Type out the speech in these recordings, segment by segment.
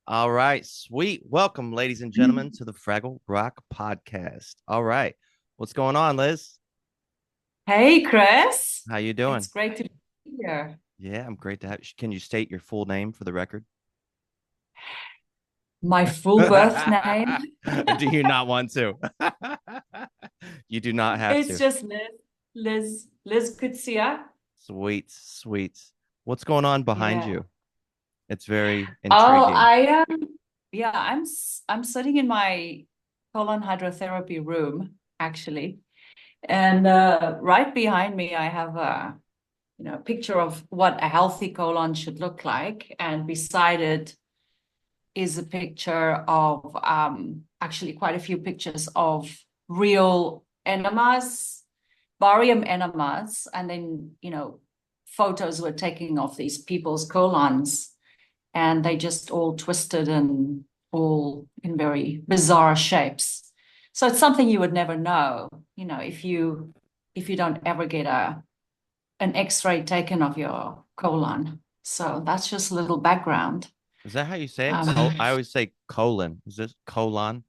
All right, sweet. Welcome, ladies and gentlemen, to the Fraggle Rock podcast. All right, what's going on, Liz? Hey, Chris. How you It's doing? great to be here. Yeah, I'm great to have. Can you state your full name for the record? My full birth name, Do you not want to? You do not have it's to. just Liz Coetzee. Sweet, sweet. What's going on behind Yeah. you? It's very Oh, intriguing. yeah, I'm sitting in my colon hydrotherapy room, actually. And right behind me, I have a picture of what a healthy colon should look like. And beside it is a picture of actually quite a few pictures of real enemas, barium enemas, and then, photos were taken of these people's colons, and they just all twisted and all in very bizarre shapes. So it's something you would never know, if you don't ever get an X-ray taken of your colon. So that's just a little background. Is that how you say it? Um, I always say colon. Is this colon,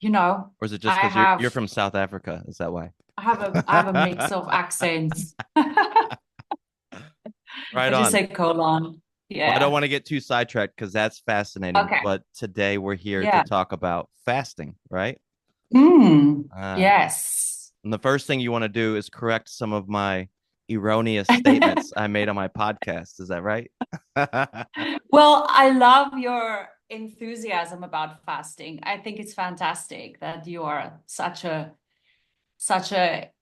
you know, or is it just I because you're have from South Africa? Is that why? I have a mix of accents. Right I just on. say colon. Well, I don't Yeah. want to get too sidetracked because that's fascinating. Okay. But today we're here to Yeah. talk about fasting, right? Uh, Yes. and the first thing you want to do is correct some of my erroneous statements I made on my podcast. Is that right? Well, I love your enthusiasm about fasting. I think it's fantastic that you are such a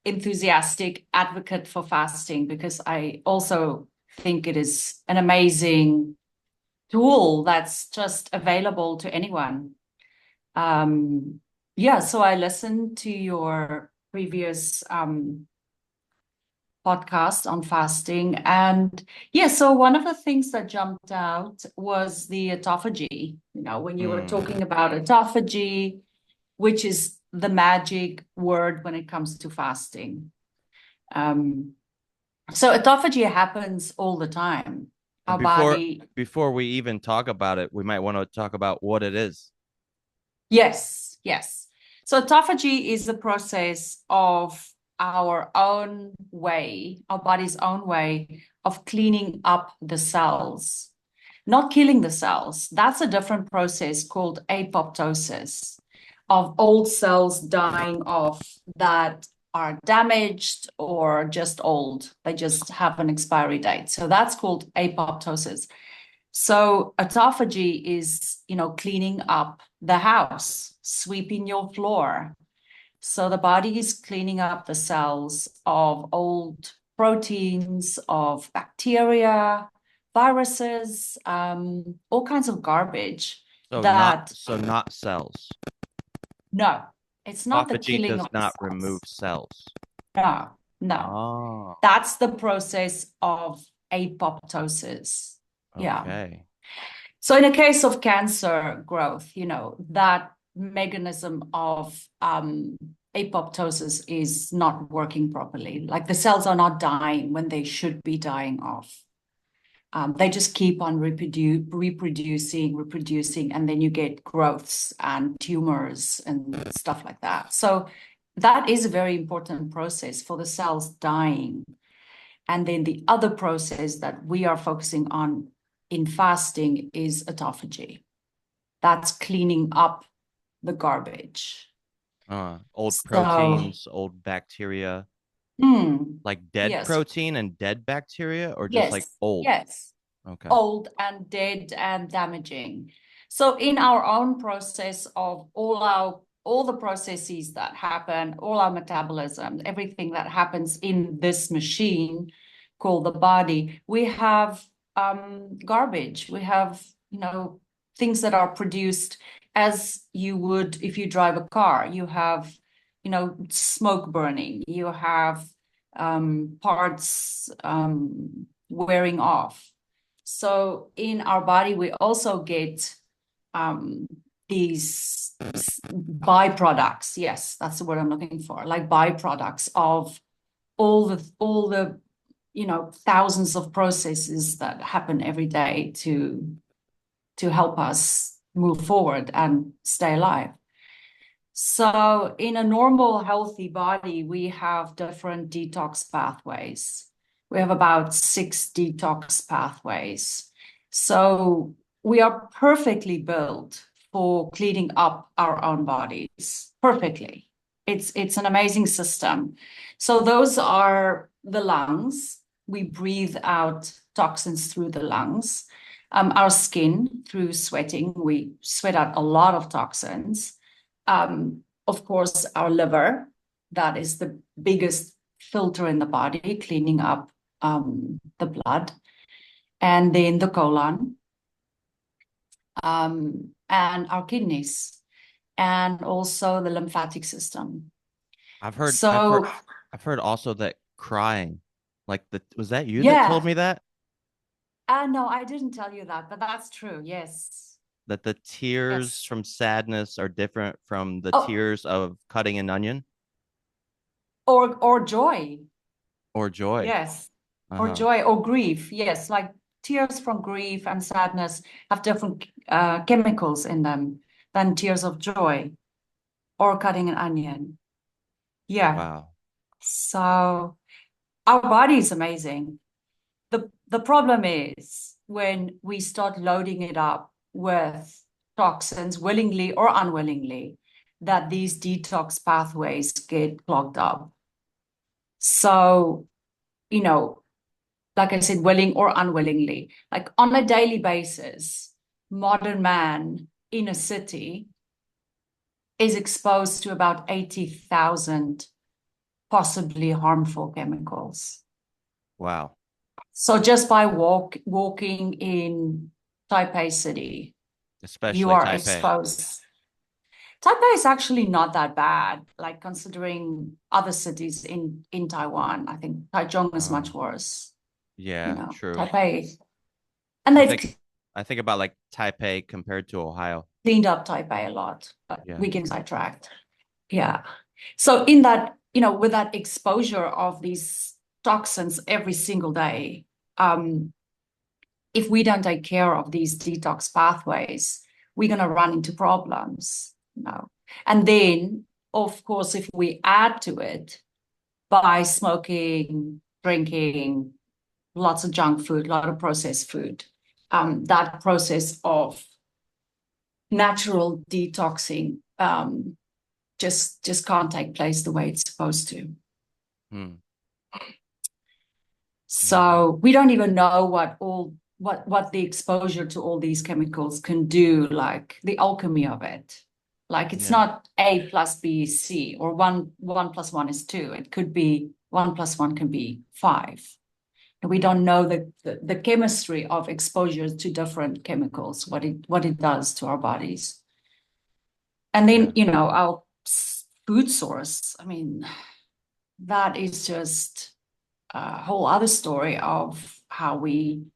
enthusiastic advocate for fasting, because I also think it is an amazing tool that's just available to anyone. Um, yeah, so I listened to your previous podcast on fasting. And yeah, so one of the things that jumped out was the autophagy. When you were Hmm. talking about autophagy, which is the magic word when it comes to fasting. Um, so autophagy happens all the time. And Our before body, before we even talk about it, we might want to talk about what it is. yes, yes. So autophagy is the process of our body's own way of cleaning up the cells, not killing the cells. That's a different process called apoptosis, of old cells dying off that are damaged or just old. They just have an expiry date. So that's called apoptosis. So autophagy is, cleaning up the house, sweeping your floor. So the body is cleaning up the cells of old proteins, of bacteria, viruses, all kinds of garbage So not that, so not cells. no, it's not the Autophagy killing does of the not remove cells. cells. No, no. Oh, That's the process of apoptosis. Yeah. okay. So in a case of cancer growth, that mechanism of apoptosis is not working properly. Like the cells are not dying when they should be dying off. They just keep on reproducing, and then you get growths and tumors and stuff like that. So that is a very important process for the cells dying. And then the other process that we are focusing on in fasting is autophagy. That's cleaning up the garbage. Old So, proteins, old bacteria, hmm, like dead yes, protein and dead bacteria, or just like yes, old? yes, Okay. old and dead and damaging. So in our own process of all the processes that happen, all our metabolism, everything that happens in this machine called the body, we have garbage. We have, things that are produced as you would if you drive a car. You have, smoke burning. You have parts wearing off. So in our body, we also get um, these byproducts. Yes, that's the word I'm looking for. Like byproducts of all the thousands of processes that happen every day to to help us move forward and stay alive. So in a normal, healthy body, we have different detox pathways. We have about 6 detox pathways. So we are perfectly built for cleaning up our own bodies, perfectly. It's an amazing system. So those are the lungs. We breathe out toxins through the lungs. Our skin, through sweating, we sweat out a lot of toxins. Of course, our liver, that is the biggest filter in the body, cleaning up the blood, and then the colon, and our kidneys, and also the lymphatic system. I've heard I've heard So, I've heard also that crying, like was that you that told yeah, me that? no, I didn't tell you that, but that's true. Yes, That the tears yes. from sadness are different from the Oh, tears of cutting an onion or joy. or joy. Yes, or Uh-huh. joy or grief. Yes, like tears from grief and sadness have different chemicals in them than tears of joy or cutting an onion. Yeah. Wow. So our body is amazing. The problem is when we start loading it up with toxins, willingly or unwillingly, that these detox pathways get clogged up. So, you know, like I said, willing or unwillingly, like on a daily basis, modern man in a city is exposed to about 80,000 possibly harmful chemicals. Wow. So just by walking in Taipei City, you Especially are Taipei. exposed. Taipei is actually not that bad, like considering other cities in Taiwan. I think Taichung is much Oh, worse, yeah, true. Taipei. And I they've think I think about like Taipei compared to Ohio. cleaned up Taipei a lot, but Yeah. we get sidetracked. Yeah. So in that, with that exposure of these toxins every single day, um, if we don't take care of these detox pathways, we're going to run into problems. And then, of course, if we add to it by smoking, drinking, lots of junk food, a lot of processed food, that process of natural detoxing just can't take place the way it's supposed to. Hmm. Yeah. So we don't even know what the exposure to all these chemicals can do, like the alchemy of it. Like it's Yeah. not A plus B is C, or one plus one is two. It could be 1 plus 1 can be 5. And we don't know the chemistry of exposure to different chemicals, what it does to our bodies. And Yeah. then, our food source, I mean, that is just a whole other story of how we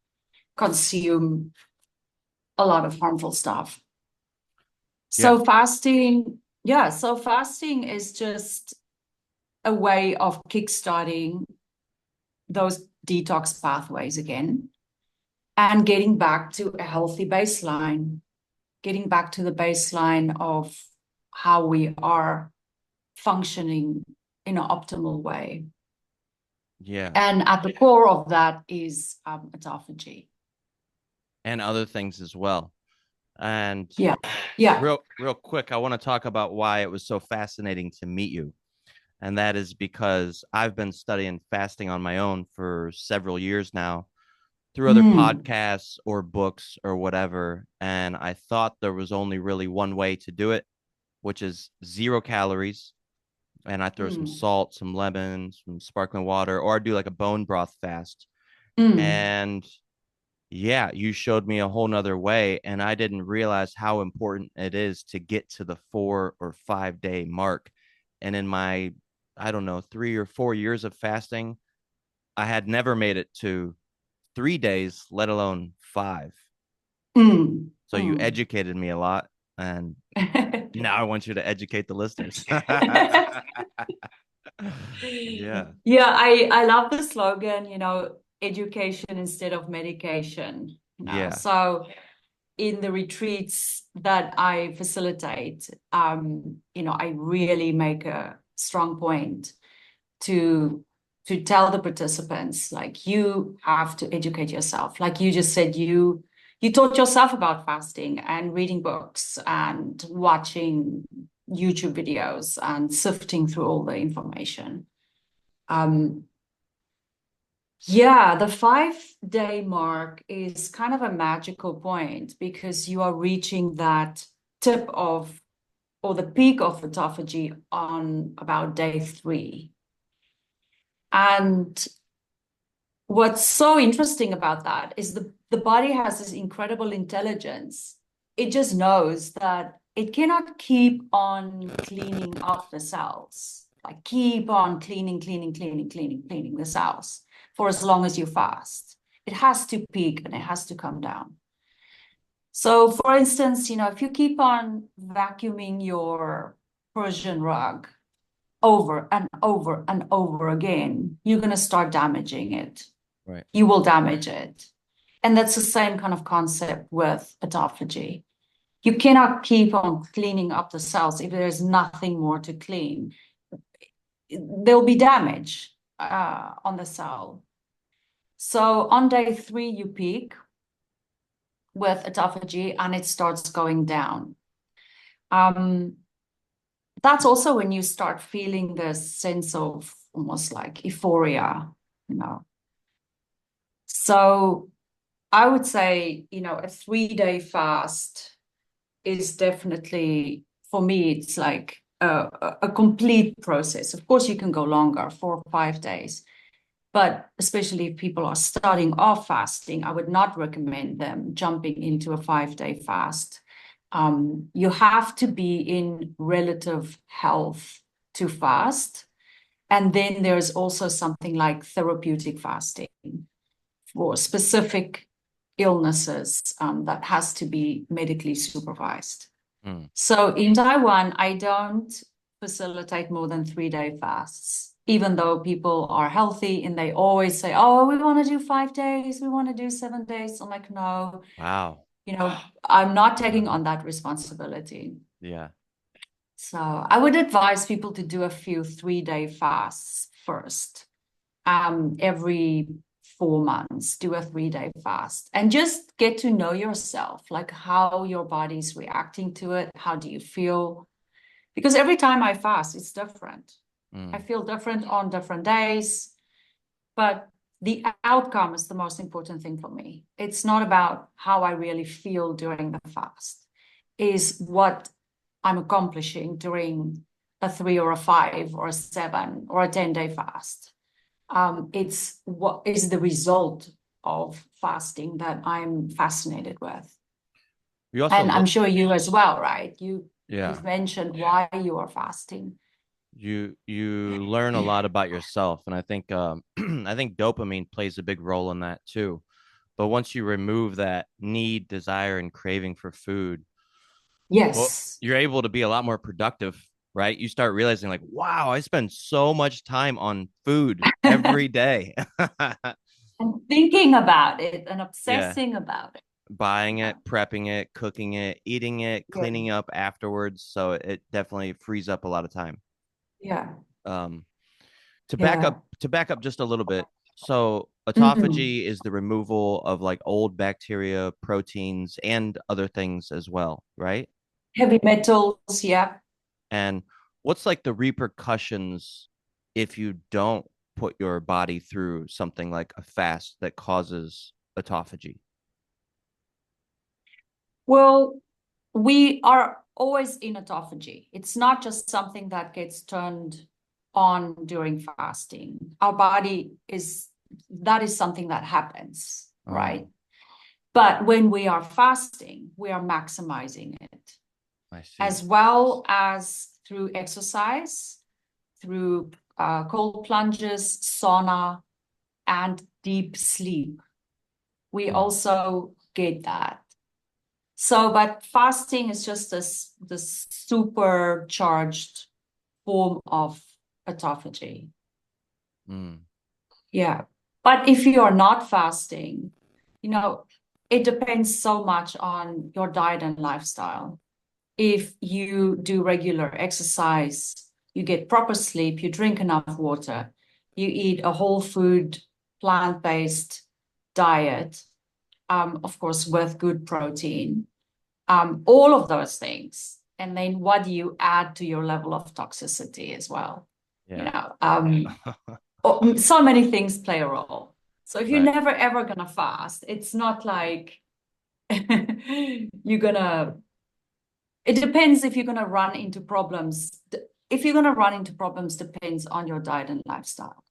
consume a lot of harmful stuff. Yeah. So fasting is just a way of kickstarting those detox pathways again and getting back to a healthy baseline, getting back to the baseline of how we are functioning in an optimal way. Yeah. And at the core of that is autophagy. And other things as well. And Yeah. Yeah. real quick, I want to talk about why it was so fascinating to meet you. And that is because I've been studying fasting on my own for several years now through other Mm, podcasts or books or whatever. And I thought there was only really one way to do it, which is 0 calories. And I throw some mm, salt, some lemon, some sparkling water, or I do like a bone broth fast. mm, And yeah, you showed me a whole nother way. And I didn't realize how important it is to get to the 4 or 5 day mark. And in my, I don't know, 3 or 4 years of fasting, I had never made it to 3 days, let alone 5. mm, So you mm. educated me a lot. And now I want you to educate the listeners. Yeah. Yeah, I love the slogan, education instead of medication. Yeah. So in the retreats that I facilitate, I really make a strong point to tell the participants, like, you have to educate yourself. Like you just said, you taught yourself about fasting and reading books and watching YouTube videos and sifting through all the information. Yeah, the 5-day mark is kind of a magical point because you are reaching that tip of, or the peak of autophagy on about day 3. And what's so interesting about that is the body has this incredible intelligence. It just knows that it cannot keep on cleaning off the cells, like keep on cleaning the cells for as long as you fast. It has to peak and it has to come down. So for instance, if you keep on vacuuming your Persian rug over and over and over again, you're going to start damaging it. Right. You will damage it. And that's the same kind of concept with autophagy. You cannot keep on cleaning up the cells if there's nothing more to clean. There'll be damage on the cell. So on day 3, you peak with autophagy and it starts going down. That's also when you start feeling this sense of almost like euphoria, So I would say, a 3-day fast is definitely, for me, it's like a complete process. Of course, you can go longer, 4 or 5 days. But especially if people are starting off fasting, I would not recommend them jumping into a 5-day fast. You have to be in relative health to fast. And then there's also something like therapeutic fasting for specific illnesses that has to be medically supervised. Mm. So in Taiwan, I don't facilitate more than 3-day fasts, even though people are healthy and they always say, oh, we want to do 5 days, we want to do 7 days. I'm like, no, Wow. I'm not taking on that responsibility. Yeah. So I would advise people to do a few 3-day fasts first. Every 4 months, do a 3-day fast and just get to know yourself, like how your body's reacting to it. How do you feel? Because every time I fast, it's different. I feel different on different days, but the outcome is the most important thing for me. It's not about how I really feel during the fast, is what I'm accomplishing during a 3 or a 5 or a 7 or a 10-day fast. It's what is the result of fasting that I'm fascinated with. You also And I'm sure you as well, right? yeah. You've mentioned why you are fasting. You learn a lot about yourself, and I think I think dopamine plays a big role in that too. But once you remove that need, desire, and craving for food, well, Yes. you're able to be a lot more productive, right? You start realizing, like, wow, I spend so much time on food every day. And thinking about it and Yeah. obsessing about it. Buying Yeah. it, prepping it, cooking it, eating it, Yeah. cleaning up afterwards. So it definitely frees up a lot of time. Yeah. Um, Yeah. to back up just a little bit. So Mm. autophagy is the removal of like old bacteria, proteins, and other things as well, right? Heavy metals. Yeah. And what's like the repercussions if you don't put your body through something like a fast that causes autophagy? Well, we are always in autophagy. It's not just something that gets turned on during fasting. Our body that is something that happens, right? Oh, But when we are fasting, we are maximizing it, I see. as well as through exercise, through cold plunges, sauna, and deep sleep. We Hmm. also get that. So, but fasting is just this supercharged form of autophagy. Hmm. Yeah. But if you are not fasting, you know, it depends so much on your diet and lifestyle. If you do regular exercise, you get proper sleep, you drink enough water, you eat a whole food, plant-based diet, of course, with good protein, all of those things. And then what do you add to your level of toxicity as well? You Yeah. know, so many things play a role. So if you're Right. never ever gonna fast, it's not like you're gonna, it depends if you're gonna run into problems. If you're gonna run into problems depends on your diet and lifestyle.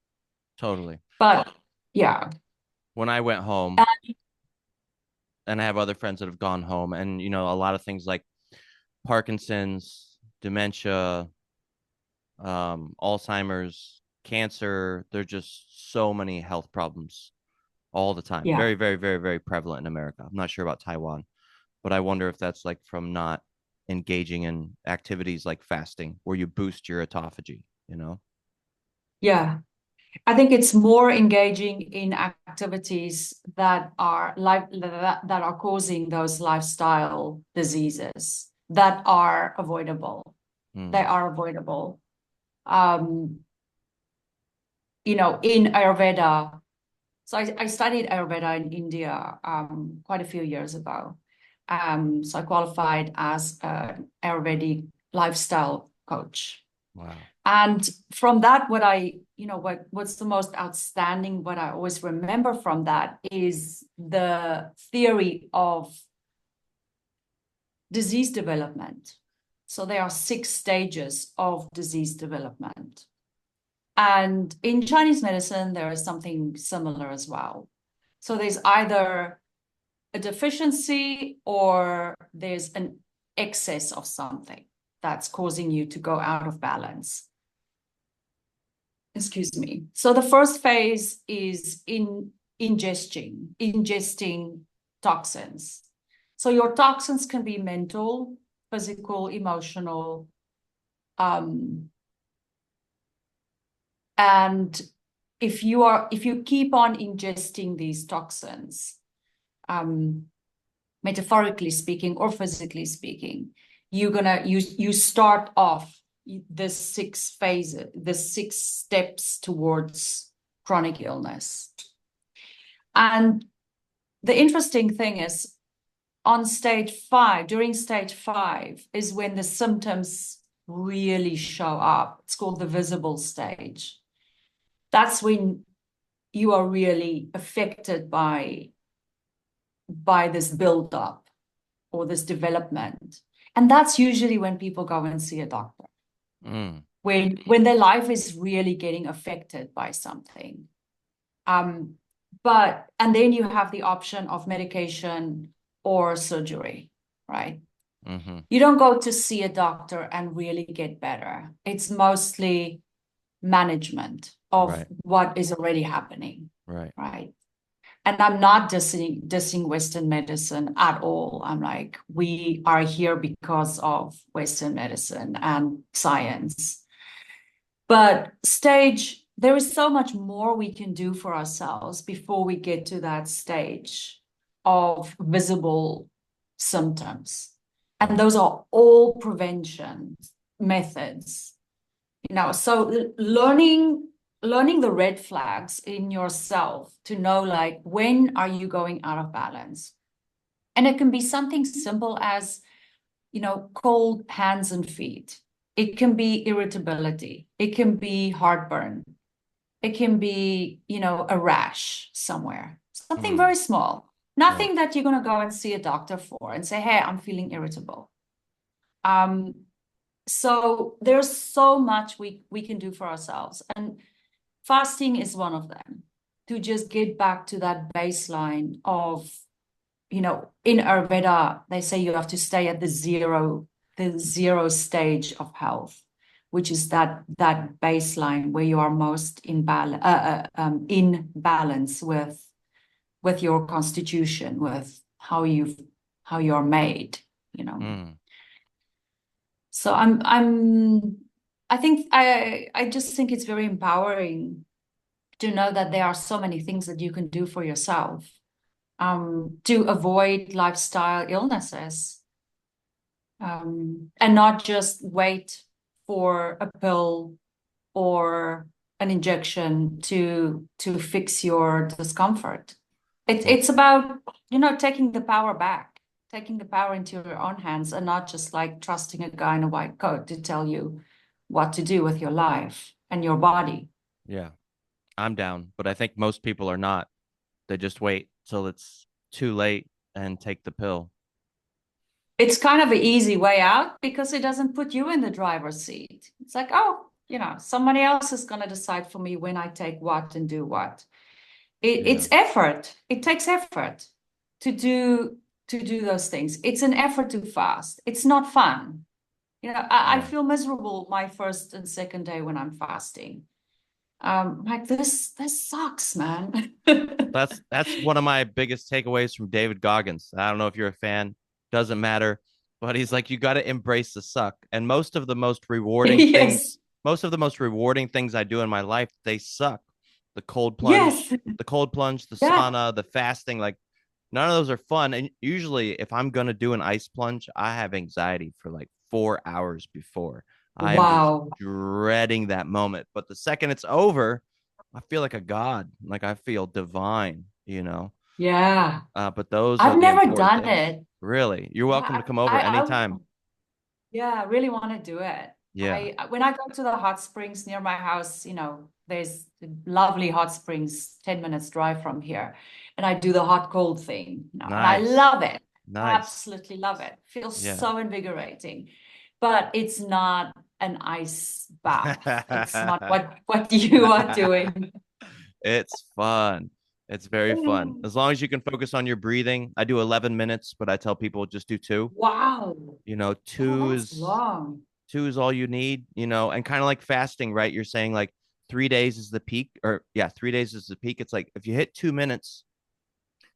Totally. But yeah, When I went home, and I have other friends that have gone home, and a lot of things like Parkinson's, dementia, Alzheimer's, cancer. There's just so many health problems all the time. yeah, Very, very, very, very prevalent in America. I'm not sure about Taiwan, but I wonder if that's like from not engaging in activities like fasting, where you boost your autophagy. yeah. I think it's more engaging in activities that are that are causing those lifestyle diseases that are avoidable. They Mm, are avoidable. Um, in Ayurveda. So I studied Ayurveda in India quite a few years ago. So I qualified as an Ayurvedic lifestyle coach. wow. And from that, what's the most outstanding, what I always remember from that is the theory of disease development. So there are 6 stages of disease development. And in Chinese medicine, there is something similar as well. So there's either a deficiency or there's an excess of something that's causing you to go out of balance. Excuse me. So the first phase is in ingesting toxins. So your toxins can be mental, physical, emotional, and if you keep on ingesting these toxins, metaphorically speaking or physically speaking, you start off the 6 phases, the 6 steps towards chronic illness. And the interesting thing is, on stage 5, during stage 5 is when the symptoms really show up. It's called the visible stage. That's when you are really affected by this build-up or this development. And that's usually when people go and see a doctor. Mm, When their life is really getting affected by something. And then you have the option of medication or surgery, right? mm-hmm. You don't go to see a doctor and really get better. It's mostly management of Right. what is already happening, Right. right? And I'm not dissing Western medicine at all. I'm like, we are here because of Western medicine and science. But there is so much more we can do for ourselves before we get to that stage of visible symptoms. And Right. those are all prevention methods. So learning the red flags in yourself to know, like, when are you going out of balance? And it can be something simple as, cold hands and feet. It can be irritability. It can be heartburn. It can be, a rash somewhere. Something Mm, very small. right. Nothing that you're going to go and see a doctor for and say, hey, I'm feeling irritable. Um, so there's so much we can do for ourselves. And fasting is one of them, to just get back to that baseline of, in Ayurveda, they say you have to stay at the zero stage of health, which is that baseline where you are most in balance with your constitution, with how you're made, you know. Mm, So I just think it's very empowering to know that there are so many things that you can do for yourself. to avoid lifestyle illnesses, and not just wait for a pill or an injection to fix your discomfort. Well, It's about, taking the power back, taking the power into your own hands, and not just like trusting a guy in a white coat to tell you what to do with your life and your body. yeah, I'm down, but I think most people are not. They just wait till it's too late and take the pill. It's kind of an easy way out because it doesn't put you in the driver's seat. It's like, oh, somebody else is going to decide for me when I take what and do what. Yeah, It's effort. It takes effort to do those things. It's an effort to fast. It's not fun. I yeah. feel miserable my first and second day when I'm fasting. Like this sucks, man. That's one of my biggest takeaways from David Goggins. I don't know if you're a fan, doesn't matter, but he's like, you got to embrace the suck. And Yes. most of the most rewarding things I do in my life, they suck. The Yes. the cold plunge, the Yeah. sauna, the fasting, like none of those are fun. And usually if I'm gonna do an ice plunge, I have anxiety for like 4 hours before. I am just Wow. dreading that moment. But the second it's over, I feel like a god. Like I feel divine, you know. Yeah. But those are I've the never important done things. it. Really. You're welcome Yeah, to come over anytime. yeah, I really want to do it. Yeah. When I go to the hot springs near my house, there's lovely hot springs 10 minutes drive from here. And I do the hot cold thing, and I Nice. love it. Nice. Absolutely love it. Feels Yeah. so invigorating. But it's not an ice bath. It's not what you are doing. It's fun. It's very fun. As long as you can focus on your breathing. I do 11 minutes, but I tell people just do two. Wow. You know, Oh, that's long. two is all you need, you know, and kind of like fasting, right? You're saying like 3 days is the peak, or yeah, 3 days is the peak. It's like if you hit 2 minutes,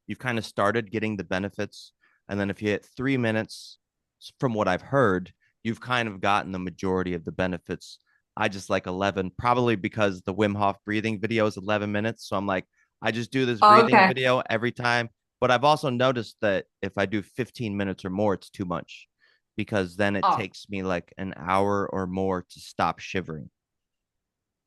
you've kind of started getting the benefits. And then if you hit 3 minutes, from what I've heard, you've kind of gotten the majority of the benefits. I just like 11, probably because the Wim Hof breathing video is 11 minutes. So I'm like, I just do this breathing Okay. video every time. But I've also noticed that if I do 15 minutes or more, it's too much because then it Oh, takes me like an hour or more to stop shivering.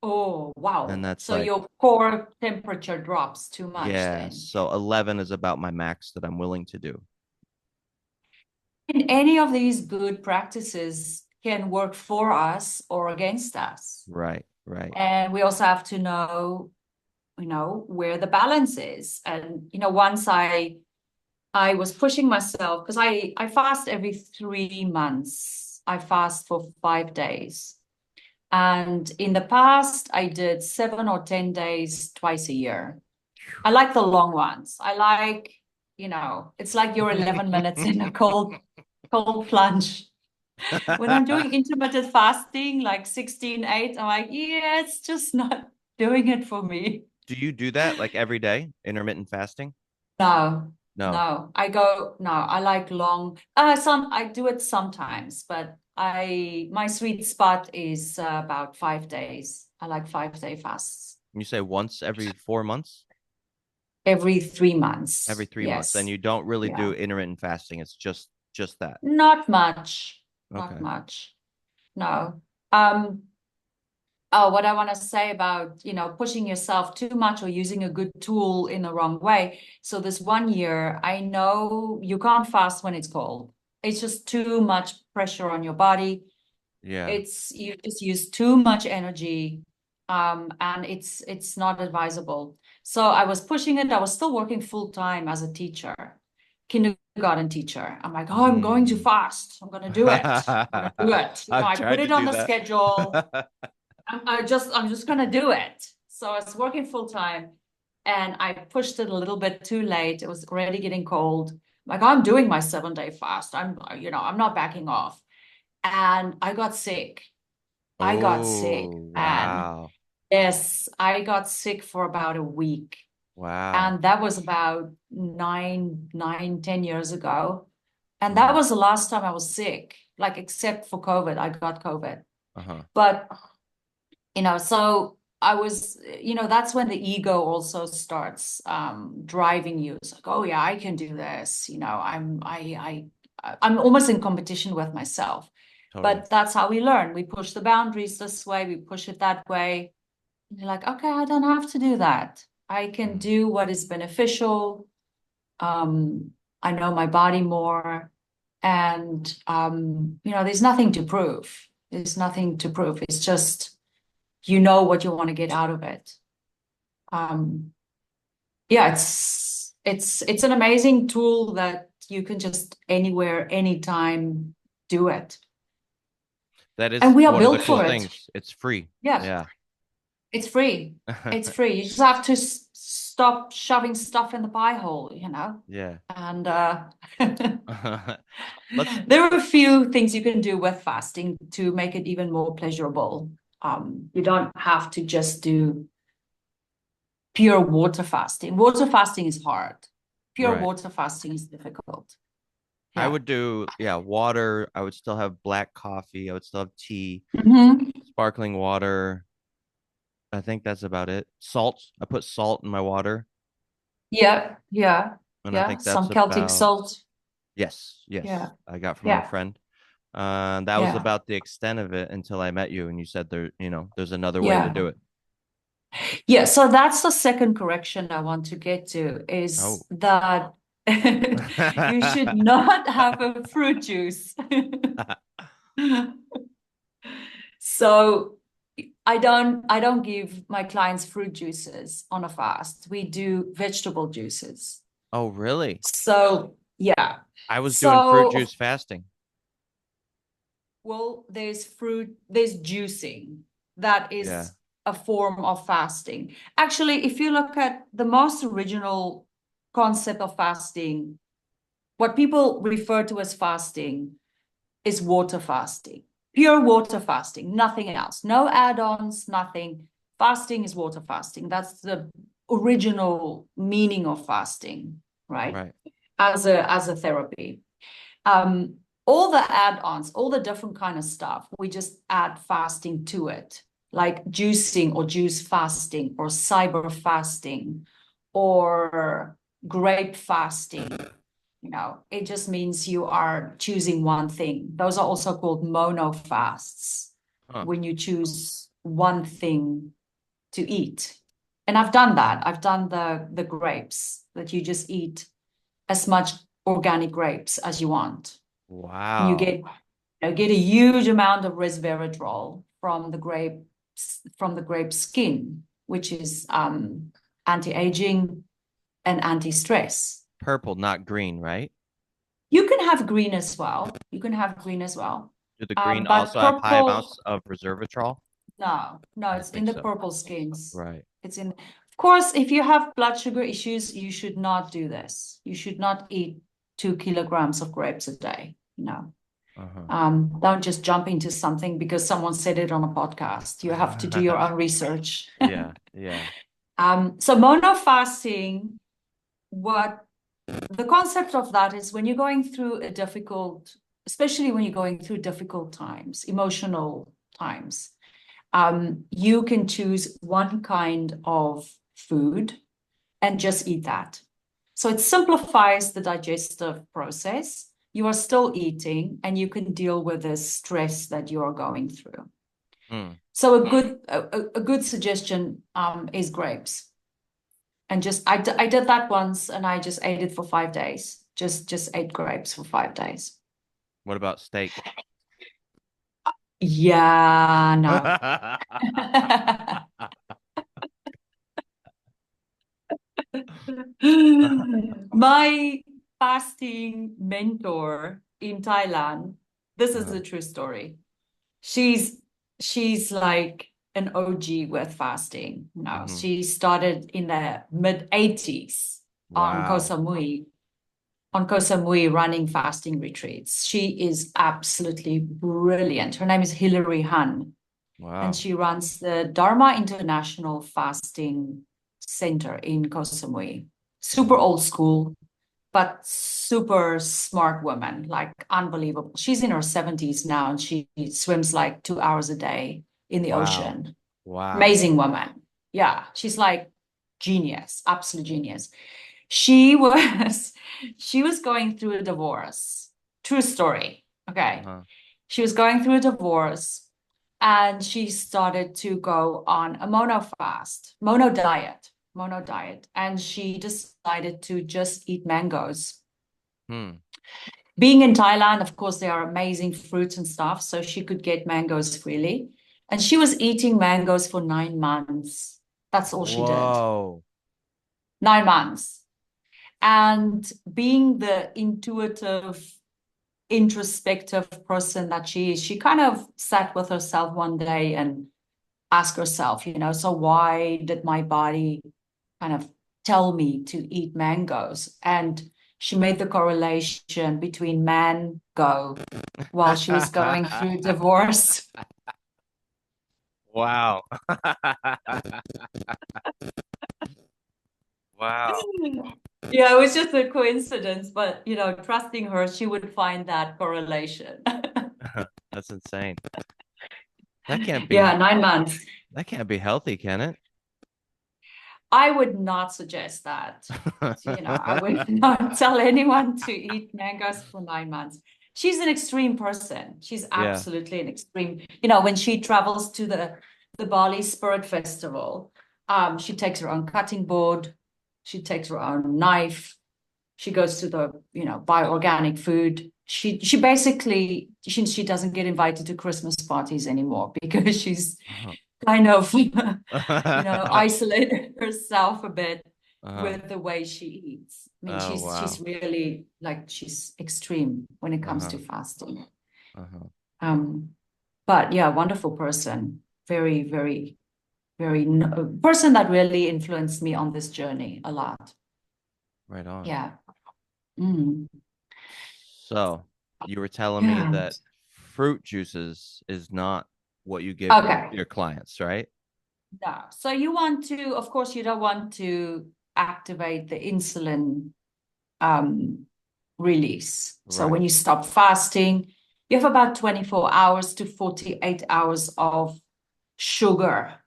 oh, And wow. that's So like, your core temperature drops too much yeah. then. So 11 is about my max that I'm willing to do. And any of these good practices can work for us or against us. Right. Right. And we also have to know, where the balance is. And, once I was pushing myself because I fast every 3 months. I fast for 5 days. And in the past, I did 7 or 10 days twice a year. I like the long ones. I like, it's like you're 11 minutes in a cold plunge. When I'm doing intermittent fasting, like 16/8, I'm like, yeah, it's just not doing it for me. Do you do that like every day, intermittent fasting? No, No. no. No, I like long. I do it sometimes, but my sweet spot is about 5 days. I like 5-day fasts You say once every 4 months? every three Every months. 3 months. And Yes. you don't really Yeah. do intermittent fasting. It's just that. Not much. Not Okay. much. No. Um, Oh, what I want to say about, pushing yourself too much or using a good tool in the wrong way. So this one year, I know you can't fast when it's cold. It's just too much pressure on your body. Yeah. You just use too much energy, and it's not advisable. So I was pushing it. I was still working full time as a teacher, kindergarten teacher. I'm like, oh, I'm going to Mm. fast. I'm going to do it. I'm going to do it. I've I put tried to it on do the that. schedule. I'm just gonna do it. So I was working full time and I pushed it a little bit too late. It was already getting cold. Like I'm doing my 7-day fast. I'm not backing off. And I got sick. I got sick. Oh, And wow. yes, I got sick for about a week. Wow. And that was about 10 years ago. And that Uh-huh. was the last time I was sick, like except for COVID. I got COVID. Uh-huh. But so I was, that's when the ego also starts driving you. It's like, oh yeah, I can do this. I'm almost in competition with myself. Totally. But that's how we learn. We push the boundaries this way, we push it that way. And you're like, okay, I don't have to do that. I can Mm. do what is beneficial. Um, I know my body more. And there's nothing to prove. There's nothing to prove. It's just what you want to get out of it. Um, yeah, it's an amazing tool that you can just anywhere, anytime do it. That And is we are one of the built cool for it. things. It's free. Yeah, Yeah. it's free. It's free. You just have to stop shoving stuff in the pie hole, Yeah. And Let's there are a few things you can do with fasting to make it even more pleasurable. You don't have to just do pure water fasting. Water fasting is hard. Pure right. water fasting is difficult. I Yeah. would do, yeah, water. I would still have black coffee. I would still have tea, Hmm. sparkling water. I think that's about it. Salt. I put salt in my water, Yeah, yeah, and I yeah. think that's Some Celtic about, salt. yes, Yeah, yes. I got from a yeah, friend. That was yeah, about the extent of it until I met you, and you said there's another way to yeah. do it. Yeah, so that's the second correction I want to get to is Oh. that you should not have a fruit juice. So I don't give my clients fruit juices on a fast. We do vegetable juices. Oh, really? So yeah. I was doing fruit So juice fasting. well, there's juicing. That Yeah. is a form of fasting. Actually, if you look at the most original concept of fasting, what people refer to as fasting is water fasting, pure water fasting, nothing else, no add-ons, nothing. Fasting is water fasting. That's the original meaning of fasting, right? Right. As a therapy. Um, all the add-ons, all the different kind of stuff, we just add fasting to it, like juicing or juice fasting or cyber fasting or grape fasting. It just means you are choosing one thing. Those are also called mono fasts, Huh. when you choose one thing to eat. And I've done that. I've done the grapes that you just eat as much organic grapes as you want. And you Wow. get a huge amount of resveratrol from the grape skin, which is anti-aging and anti-stress. Purple, not green, right? You can have green as well. You can have green as well. Do the green But also have high purple, amounts of resveratrol? no, no, I it's didn't in think the so. purple skins. Right. It's in, of course, if you have blood sugar issues, you should not do this. You should not eat 2 kilograms of grapes a day. Uh-huh. Don't just jump into something because someone said it on a podcast. You have to do your own research. Yeah, yeah. So mono fasting, what the concept of that is when you're going through especially when you're going through difficult times, emotional times, you can choose one kind of food and just eat that. So it simplifies the digestive process. You are still eating and you can deal with the stress that you are going through. Mm. So a good suggestion is grapes. And I did that once and I just ate it for 5 days. Just ate grapes for 5 days. What about steak? Yeah, no. My fasting mentor in Thailand, this is Uh-huh. a true story. She's she's like an OG with fasting. Hmm. She started in the mid 80s on Koh Wow. Samui, running fasting retreats. She is absolutely brilliant. Her name is Hilary Han, and Wow. she runs the Dharma International Fasting Center in Koh Samui. Super Mm. old school, but super smart woman, like unbelievable. She's in her 70s now and she swims like 2 hours a day in the Wow. ocean. Wow. Amazing woman. Yeah, she's like genius, absolute genius. She was she was going through a divorce. True story. Okay. Uh-huh. She was going through a divorce and she started to go on a mono diet, and she decided to just eat mangoes. Hmm. Being in Thailand, of course, there are amazing fruits and stuff, so she could get mangoes freely. And she was eating mangoes for 9 months. That's all she did. Whoa. 9 months. And being the intuitive, introspective person that she is, she kind of sat with herself one day and asked herself, so why did my body kind of tell me to eat mangoes? And she made the correlation between mango while she was going through divorce. Wow. Wow. Yeah, it was just a coincidence, but trusting her, she would find that correlation. That's insane. That can't Yeah, be 9 months. that can't be healthy, can it? I would not suggest that. I would not tell anyone to eat mangoes for 9 months. She's an extreme person. She's Yeah. absolutely an extreme. When she travels to the Bali Spirit Festival, she takes her own cutting board, she takes her own knife, she goes to the buy organic food. She basically she doesn't get invited to Christmas parties anymore because she's Uh-huh. kind of isolated herself a bit Uh-huh. with the way she eats. I mean, Oh she's wow. really like she's extreme when it comes Uh-huh. to fasting. Uh-huh. Um, but yeah, wonderful person. Very, very, very person that really influenced me on this journey a lot. Right on. Yeah. Mm. So, you were telling me Yeah. that fruit juices is not what you give Okay. your clients, right? No. So you want to, of course, you don't want to activate the insulin um, release. So Right. when you stop fasting, you have about 24 hours to 48 hours of sugar,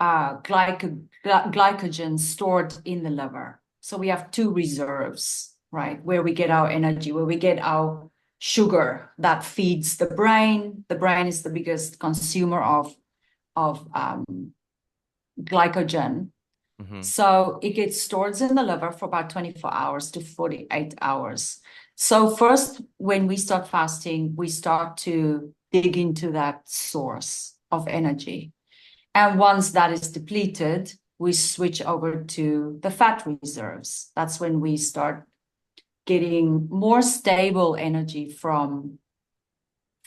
glycogen stored in the liver. So we have two reserves, right? Where we get our energy, where we get our sugar that feeds the brain. The brain is the biggest consumer of glycogen. Mm-hmm. So it gets stored in the liver for about 24 hours to 48 hours. So first, when we start fasting, we start to dig into that source of energy. And once that is depleted, we switch over to the fat reserves. That's when we start getting more stable energy from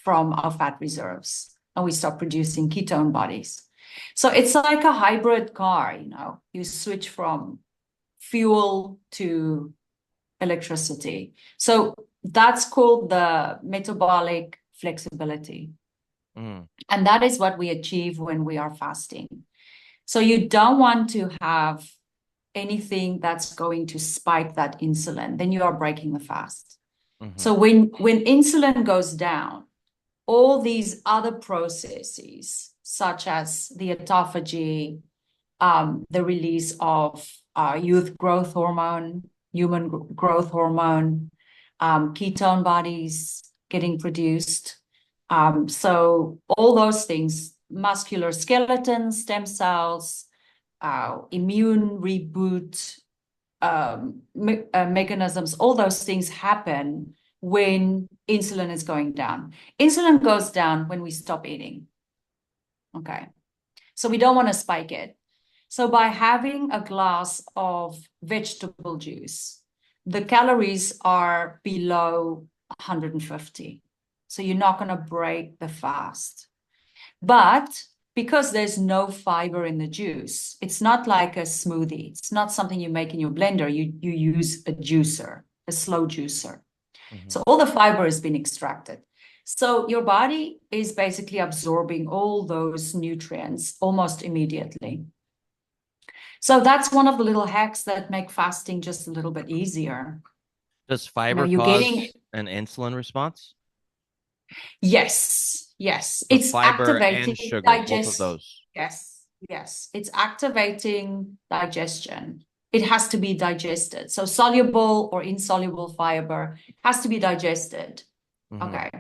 our fat reserves, and we start producing ketone bodies. So it's like a hybrid car, you switch from fuel to electricity. So that's called the metabolic flexibility. Mm. And that is what we achieve when we are fasting. So you don't want to have anything that's going to spike that insulin, then you are breaking the fast. Mm-hmm. So when insulin goes down, all these other processes, such as the autophagy, the release of youth growth hormone, human growth hormone, ketone bodies getting produced. So all those things, muscular skeleton, stem cells, immune reboot, mechanisms, all those things happen when insulin is going down. Insulin goes down when we stop eating. Okay. So we don't want to spike it. So by having a glass of vegetable juice, the calories are below 150. So you're not going to break the fast. But because there's no fiber in the juice, it's not like a smoothie. It's not something you make in your blender. You use a juicer, a slow juicer. Mm-hmm. So all the fiber has been extracted. So your body is basically absorbing all those nutrients almost immediately. So that's one of the little hacks that make fasting just a little bit easier. Does fiber You're getting, cause an insulin response? yes, yes, So it's fiber and activating sugar, both of digest. those. Yes, yes. It's activating digestion. It has to be digested. So soluble or insoluble fiber has to be digested. Mm-hmm. Okay.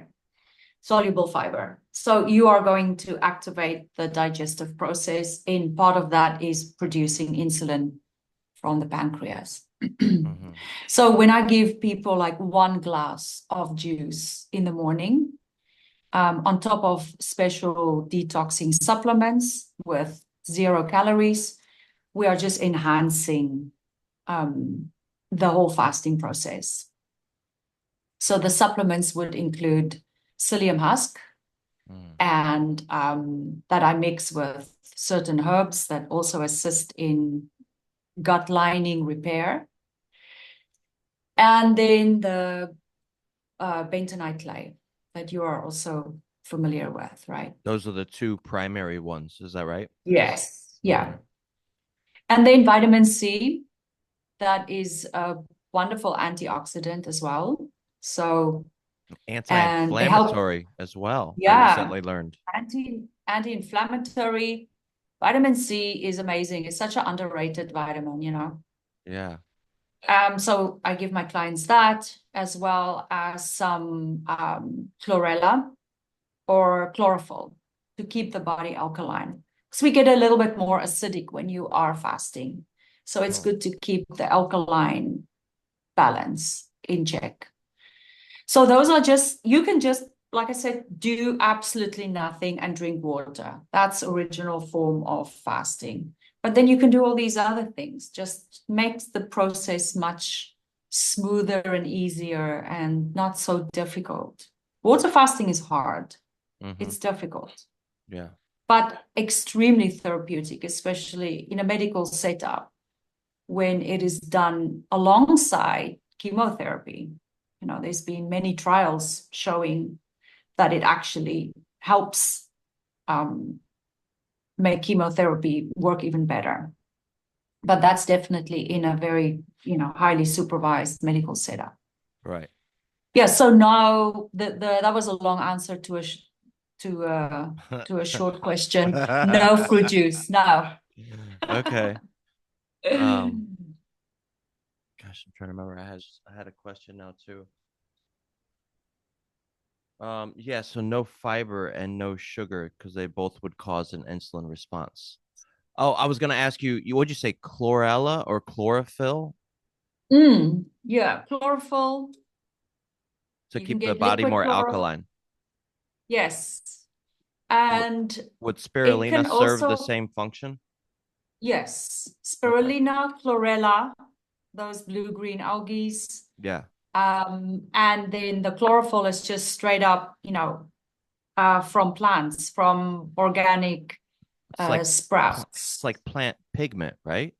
Soluble fiber. So you are going to activate the digestive process, and part of that is producing insulin from the pancreas. Mm-hmm. So when I give people like 1 glass of juice in the morning, on top of special detoxing supplements with 0 calories, we are just enhancing the whole fasting process. So the supplements would include psyllium husk, Mm. and that I mix with certain herbs that also assist in gut lining repair. And then the bentonite clay that you are also familiar with, right? Those are the two primary ones. Is that right? Yes. Okay. Yeah. And then vitamin C, that is a wonderful antioxidant as well. So, and it helps, Anti-inflammatory as well. I yeah, recently learned. anti-inflammatory. Vitamin C is amazing. It's such an underrated vitamin, you know. Yeah. So I give my clients that, as well as some chlorella or chlorophyll to keep the body alkaline. Because we get a little bit more acidic when you are fasting. So it's Mm. good to keep the alkaline balance in check. So those are just, you can just, like I said, do absolutely nothing and drink water. That's original form of fasting. But then you can do all these other things. Just makes the process much smoother and easier and not so difficult. Water fasting is hard. Mm-hmm. It's difficult, Yeah. but extremely therapeutic, especially in a medical setup when it is done alongside chemotherapy. You know, there's been many trials showing that it actually helps make chemotherapy work even better. But that's definitely in a very, you know, highly supervised medical setup. Right. Yeah. So now that was a long answer to a short question. No fruit juice. No. Okay. Um, gosh, I'm trying to remember. I had a question now too. Yeah, so no fiber and no sugar because they both would cause an insulin response. Oh, I was gonna ask you, what'd you say, chlorella or chlorophyll Yeah, chlorophyll. to You can keep the get body liquid more chlorophyll. alkaline? Yes. Would And would it spirulina can serve the also, same function? yes, Okay. spirulina, chlorella, those blue-green algae. Yeah. And then the chlorophyll is just straight up, you know, from plants, from organic It's like it's sprouts. like plant pigment, right?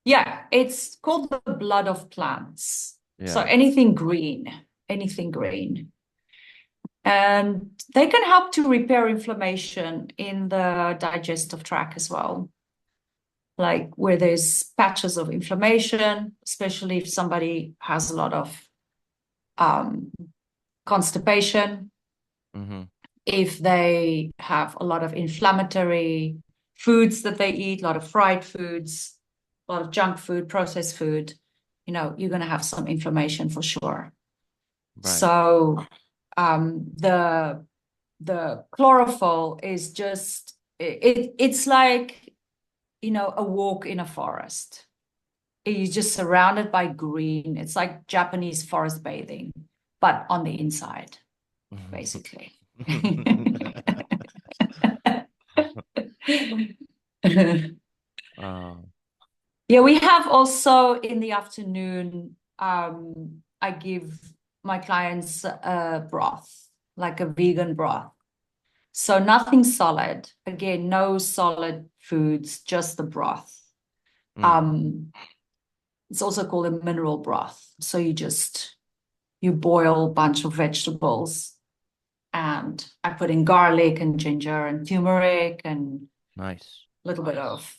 Yeah, it's called the blood of plants. So Yeah. anything green, anything green. And they can help to repair inflammation in the digestive tract as well. Like where there's patches of inflammation, especially if somebody has a lot of um, constipation, Mm-hmm. if they have a lot of inflammatory foods that they eat, a lot of fried foods, a lot of junk food, processed food, you know, you're going to have some inflammation for sure. Right. So the chlorophyll is just it's like, you know, a walk in a forest. You're just surrounded by green. It's like Japanese forest bathing, but on the inside, basically. Um, Yeah, we have also in the afternoon, I give my clients a broth, like a vegan broth. So nothing solid. Again, no solid foods, just the broth. mm, Um, it's also called a mineral broth. So you boil a bunch of vegetables, and I put in garlic and ginger and turmeric and nice. a little bit of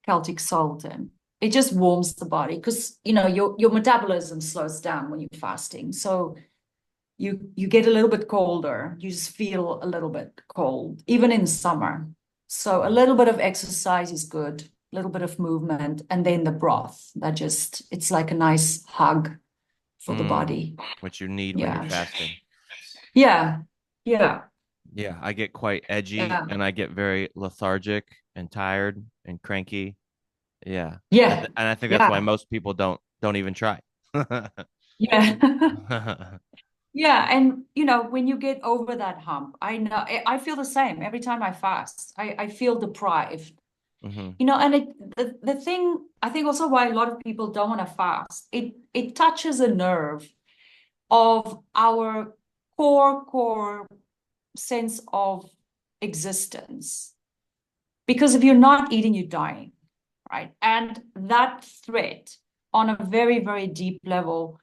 Celtic salt, and it just warms the body because you know your metabolism slows down when you're fasting. So you get a little bit colder. You just feel a little bit cold, even in summer. So a little bit of exercise is good, a little bit of movement, and then the broth. It's like a nice hug for the Mm, body. which you need when you're Yeah. fasting. Yeah. Yeah. Yeah, I get quite edgy Yeah. and I get very lethargic and tired and cranky. Yeah. Yeah. And I think that's why Yeah. most people don't even try. Yeah. Yeah, and when you get over that hump, I feel the same every time I fast. I feel deprived. Hmm. And the thing I think also why a lot of people don't want to fast, it touches a nerve of our core sense of existence. Because if you're not eating, you're dying, right? And that threat on a very, very deep level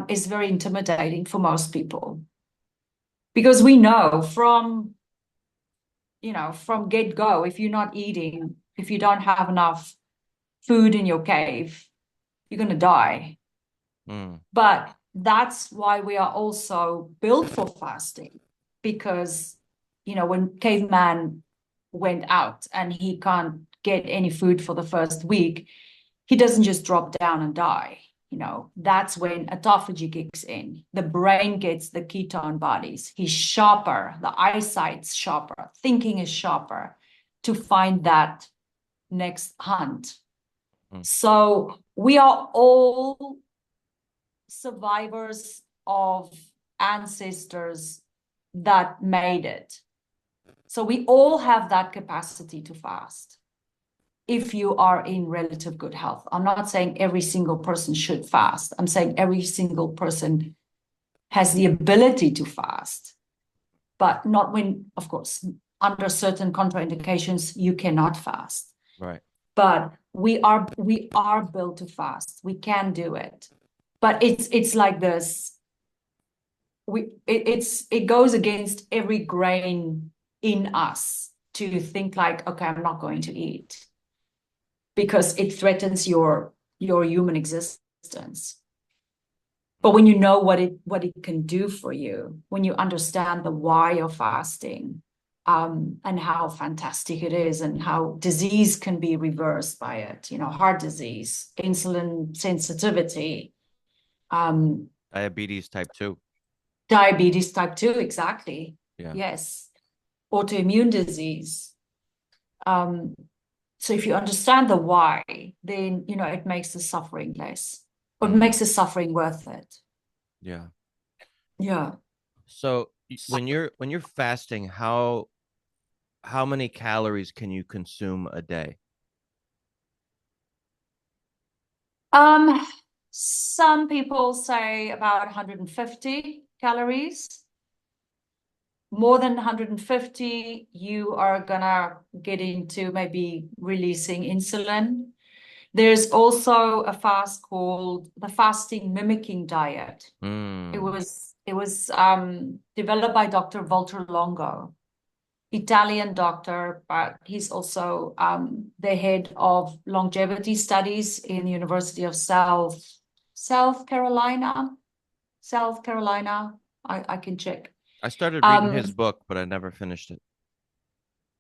is very intimidating for most people. Because we know from get go, if you're not eating, if you don't have enough food in your cave, you're going to die. Mm, But that's why we are also built for fasting, because when caveman went out and he can't get any food for the first week, he doesn't just drop down and die. That's when autophagy kicks in. The brain gets the ketone bodies. He's sharper, the eyesight's sharper, thinking is sharper to find that next hunt. mm, So we are all survivors of ancestors that made it. So we all have that capacity to fast if you are in relative good health. I'm not saying every single person should fast. I'm saying every single person has the ability to fast, but not when, of course, under certain contraindications, you cannot fast. right. But we are built to fast. We can do it. But it's like this. It goes against every grain in us to think like, okay, I'm not going to eat because it threatens your human existence. But when you know what it can do for you, when you understand the why of fasting, and how fantastic it is, and how disease can be reversed by it, heart disease, insulin sensitivity, um, Diabetes type 2. diabetes type 2, exactly. Yeah. Yes, autoimmune disease. Um, so if you understand the why, then it makes the suffering less, or it Mm, makes the suffering worth it. yeah. Yeah. So when you're fasting, how many calories can you consume a day? Um, some people say about 150 calories. More than 150, you are gonna get into maybe releasing insulin. There's also a fast called the fasting mimicking diet. It Mm, was it was developed by Dr. Walter Longo, Italian doctor, but he's also the head of longevity studies in the University of South Carolina. South Carolina. I can check. I started reading Um, his book, but I never finished it.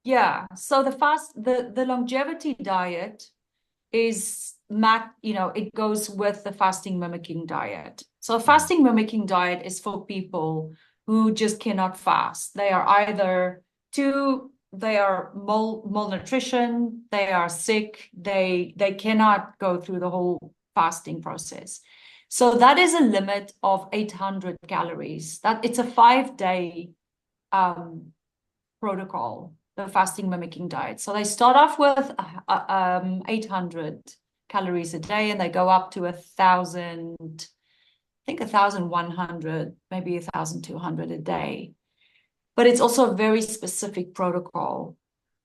yeah. So the longevity diet is it goes with the fasting mimicking diet. So Mhm. fasting mimicking diet is for people who just cannot fast. They are either they are malnutrition, they are sick, they cannot go through the whole fasting process. So that is a limit of 800 calories. That it's a 5-day um, protocol, the fasting mimicking diet. So they start off with 800 calories a day, and they go up to 1,000, I think 1,100, maybe 1,200 a day. But it's also a very specific protocol.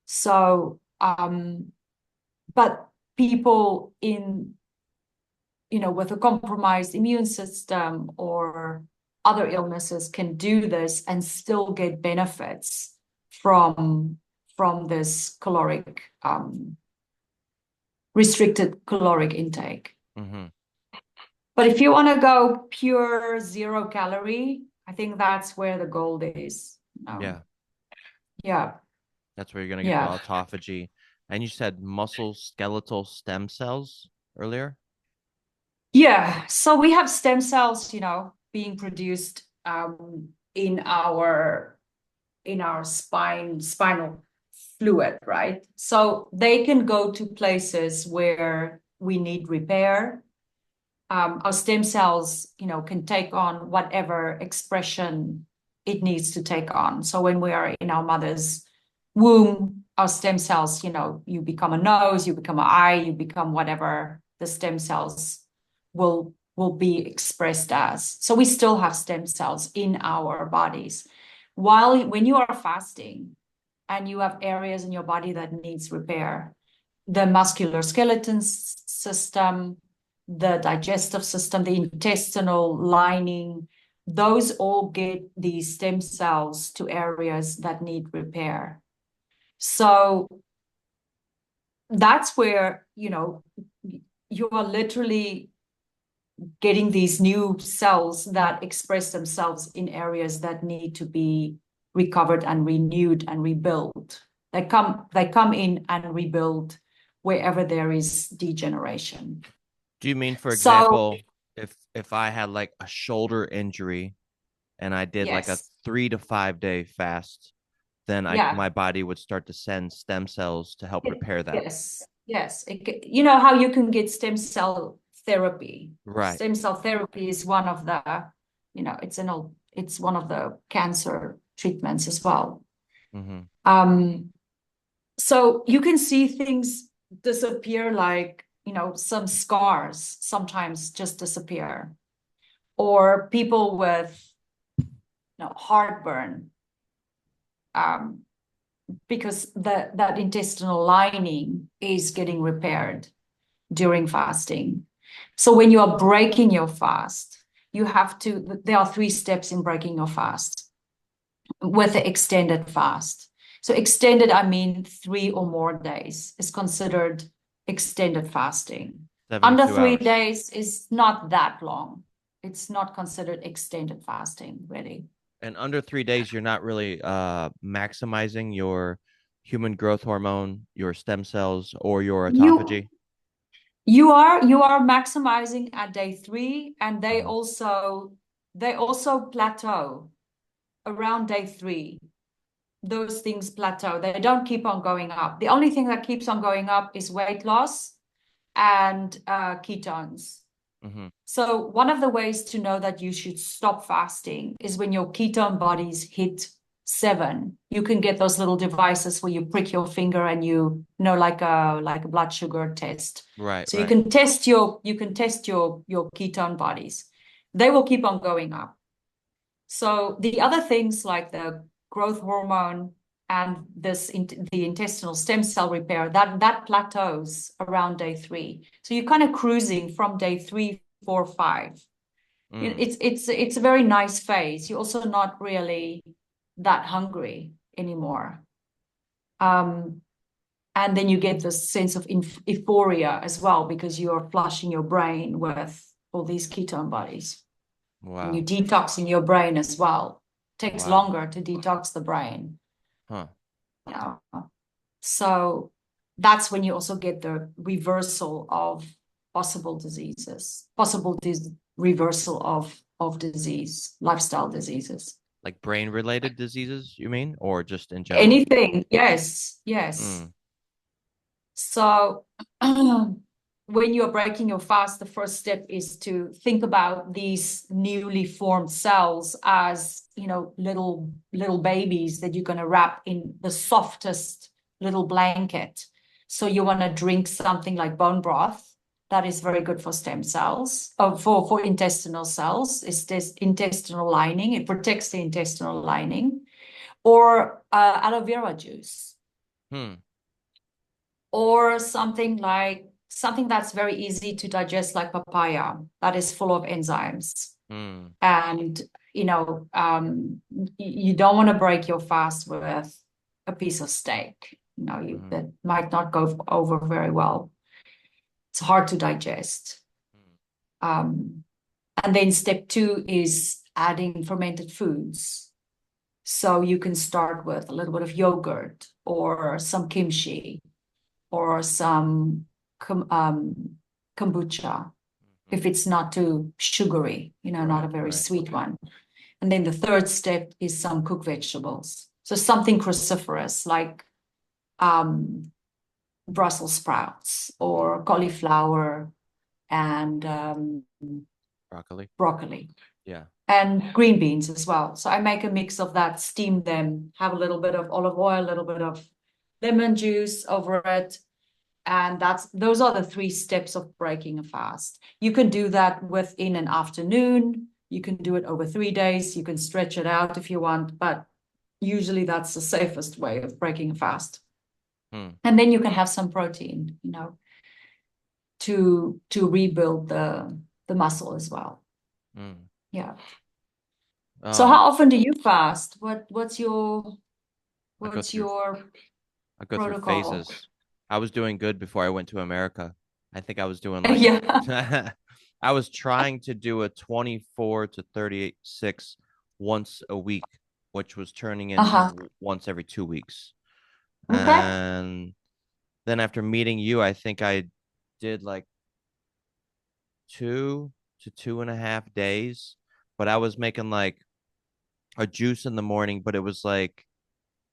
So, but people with a compromised immune system or other illnesses can do this and still get benefits from this restricted caloric intake. Hmm. But if you want to go pure 0 calorie, I think that's where the gold is. Yeah. Yeah. That's where you're going to get the Yeah. autophagy. And you said muscle skeletal stem cells earlier? Yeah. So we have stem cells, being produced in our spinal fluid, right? So they can go to places where we need repair. Our stem cells, can take on whatever expression it needs to take on. So when we are in our mother's womb, our stem cells, you become a nose, you become an eye, you become whatever the stem cells will be expressed as. So we still have stem cells in our bodies. When you are fasting and you have areas in your body that needs repair, the muscular skeleton system, the digestive system, the intestinal lining, those all get these stem cells to areas that need repair. So that's where, you are literally getting these new cells that express themselves in areas that need to be recovered and renewed and rebuilt. They come in and rebuild wherever there is degeneration. Do you mean, for So example, if I had like a shoulder injury and I did like a yes, 3 to 5 day fast, then I yeah, my body would start to send stem cells to help repair that. yes. You know how you can get stem cell therapy. Right. Stem cell therapy is one of the, it's one of the cancer treatments as well. Mm-hmm. So you can see things disappear, like, some scars sometimes just disappear, or people with, heartburn, um, because that intestinal lining is getting repaired during fasting. So when you are breaking your fast, there are 3 steps in breaking your fast with the extended fast. So extended, I mean 3 or more days is considered extended fasting. Under 72 three hours. days is not that long. It's not considered extended fasting, really. And under 3 days, you're not really maximizing your human growth hormone, your stem cells, or your You autophagy. you are maximizing at day 3, and they Mhm. also plateau around day 3. Those things plateau. They don't keep on going up. The only thing that keeps on going up is weight loss and ketones. Mhm. So one of the ways to know that you should stop fasting is when your ketone bodies hit 7. You can get those little devices where you prick your finger and like a blood sugar test. Right, So you right. can test your ketone bodies. They will keep on going up. So the other things like the growth hormone and the intestinal stem cell repair, that plateaus around day 3. So you're kind of cruising from day 3, 4, 5. Mm. It's a very nice phase. You're also not really that hungry anymore. Um, and then you get this sense of euphoria as well, because you're flushing your brain with all these ketone bodies. And you Wow. detox in your brain as well. It takes Wow. longer to detox the brain. Huh. Yeah. So that's when you also get the reversal of reversal of disease, lifestyle disease. Like brain related diseases, you mean, or just in general? Anything, yes, yes. Mm. So when you're breaking your fast, the first step is to think about these newly formed cells as, little babies that you're going to wrap in the softest little blanket. So you want to drink something like bone broth. That is very good for stem cells, for intestinal cells. It's this intestinal lining. It protects the intestinal lining. Or aloe vera juice, Hmm. or something that's very easy to digest, like papaya, that is full of enzymes. Hmm. And you don't want to break your fast with a piece of steak. Mm-hmm. That might not go over very well. It's hard to digest. um, and then step 2 is adding fermented foods. So you can start with a little bit of yogurt or some kimchi or some kombucha if it's not too sugary, not a Right, very right. sweet one. And then the third step is some cooked vegetables. So something cruciferous like Brussels sprouts or cauliflower and Broccoli. broccoli Yeah. and green beans as well. So I make a mix of that, steam them, have a little bit of olive oil, a little bit of lemon juice over it. And those are the 3 steps of breaking a fast. You can do that within an afternoon. You can do it over 3 days. You can stretch it out if you want, but usually that's the safest way of breaking a fast. And then you can have some protein, to rebuild the muscle as well. Yeah. So Um, how often do you fast? What's your I go what's through your I go through protocol? phases. I was doing good before I went to America. I think I was doing like Yeah. a I was trying to do a 24 to 36 once a week, which was turning Uh-huh. into once every 2 weeks. Okay. And then after meeting you, I think I did like 2 to 2.5 days, but I was making like a juice in the morning, but it was like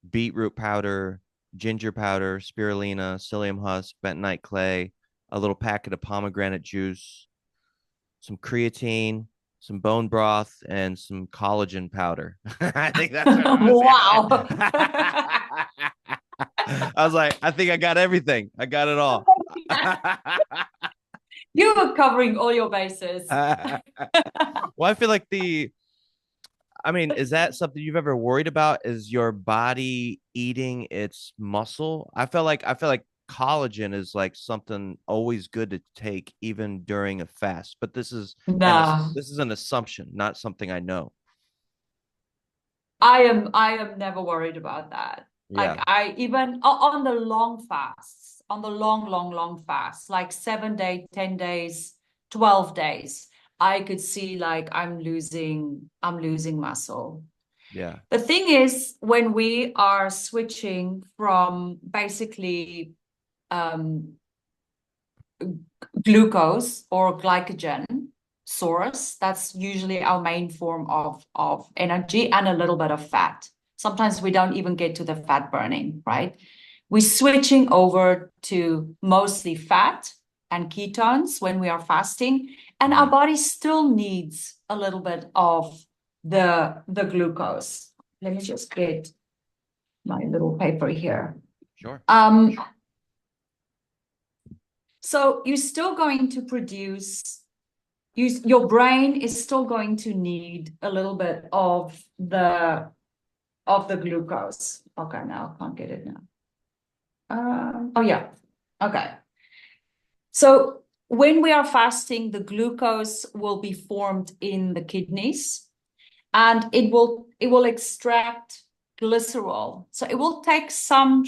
beetroot powder, ginger powder, spirulina, psyllium husk, bentonite clay, a little packet of pomegranate juice, some creatine, some bone broth, and some collagen powder. I think that's what I was Wow. at. I was like, I think I got everything. I got it all. You were covering all your bases. Well, I feel like I mean, is that something you've ever worried about? Is your body eating its muscle? I feel like collagen is like something always good to take even during a fast. But No, this is an assumption, not something I know. I am never worried about that. Like Yeah. I even on the long fasts, on the long fasts, like 7 day, 10 days, 12 days, I could see like I'm losing muscle. Yeah. The thing is, when we are switching from basically um, glucose or glycogen source, that's usually our main form of energy, and a little bit of fat. Sometimes we don't even get to the fat burning, right? We're switching over to mostly fat and ketones when we are fasting, and our Mhm. body still needs a little bit of the glucose. Let me just get my little paper here. Sure. So you're still going to produce, your brain is still going to need a little bit of the glucose. Okay, now I can't get it now. Oh yeah. Okay. So when we are fasting, the glucose will be formed in the kidneys, and it will extract glycerol. So it will take some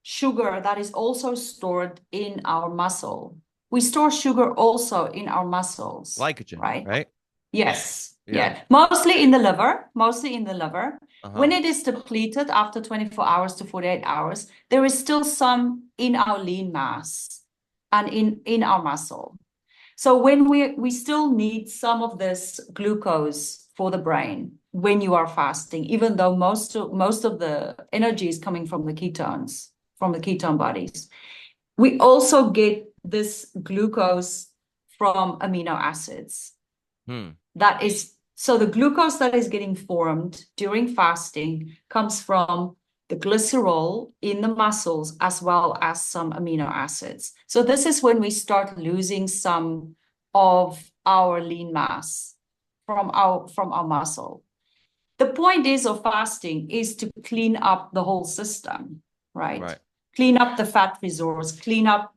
sugar that is also stored in our muscle. We store sugar also in our muscles, Glycogen, right? right? Yes. Yeah. Yeah. Mostly in the liver, mostly in the liver. Uh-huh. When it is depleted after 24 hours to 48 hours, there is still some in our lean mass and in our muscle. So when we still need some of this glucose for the brain when you are fasting, even though most of the energy is coming from the ketones, from the ketone bodies. We also get this glucose from amino acids. Hmm. That is, so the glucose that is getting formed during fasting comes from the glycerol in the muscles as well as some amino acids. So this is when we start losing some of our lean mass from our muscle. The point is of fasting is to clean up the whole system, right? Right. Clean up the fat resource, clean up,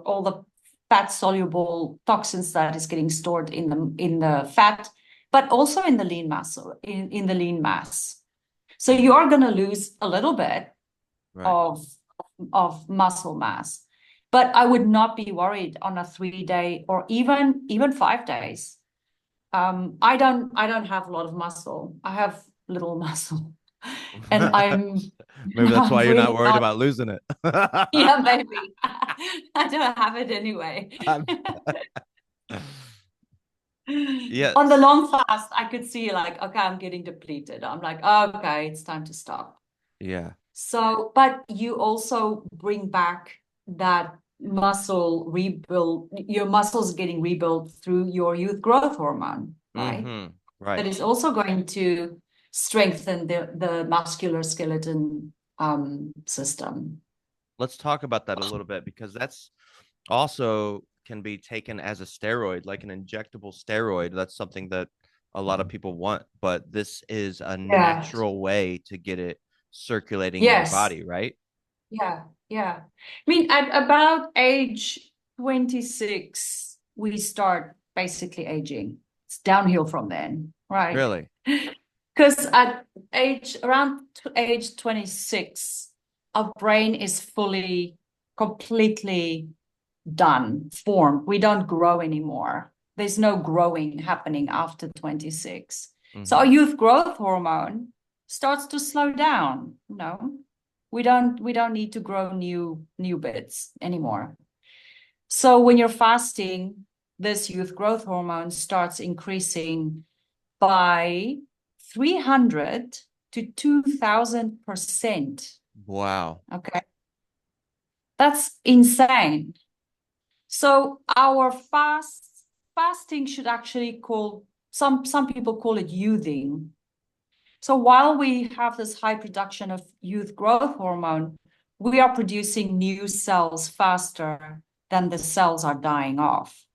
all the fat soluble toxins that is getting stored in the fat, but also in the lean muscle, in the lean mass. So you Hmm. are going to lose a little bit Right. of muscle mass, but I would not be worried on a 3 day or even 5 days. I don't have a lot of muscle. I have little muscle. And I'm Maybe that's I'm why you're not really worried not. about losing it. Yeah, maybe. I don't have it anyway. On the Yes. long fast, I could see like, okay, I'm getting depleted. I'm like, okay, it's time to stop. Yeah. So, but you also bring back that muscle rebuild, your muscles getting rebuilt through your youth growth hormone, right? Mm-hmm. That Right. is also going to strengthen the muscular skeleton system. Let's talk about that a little bit because that's also can be taken as a steroid, like an injectable steroid. That's something that a lot of people want, but this is a Yeah. natural way to get it circulating in your Yes. body, right? Yeah. Yeah. I mean, at about age 26, we start basically aging. It's downhill from then, right? Really? Because at around age 26, our brain is fully, completely done, formed. We don't grow anymore. There's no growing happening after 26. So our Mm-hmm. youth growth hormone starts to slow down. No, we don't need to grow new bits anymore. So when you're fasting, this youth growth hormone starts increasing by 300 to 2000%. Wow. Okay. That's insane. So our fasting should actually call some people call it youthing. So while we have this high production of youth growth hormone, we are producing new cells faster than the cells are dying off.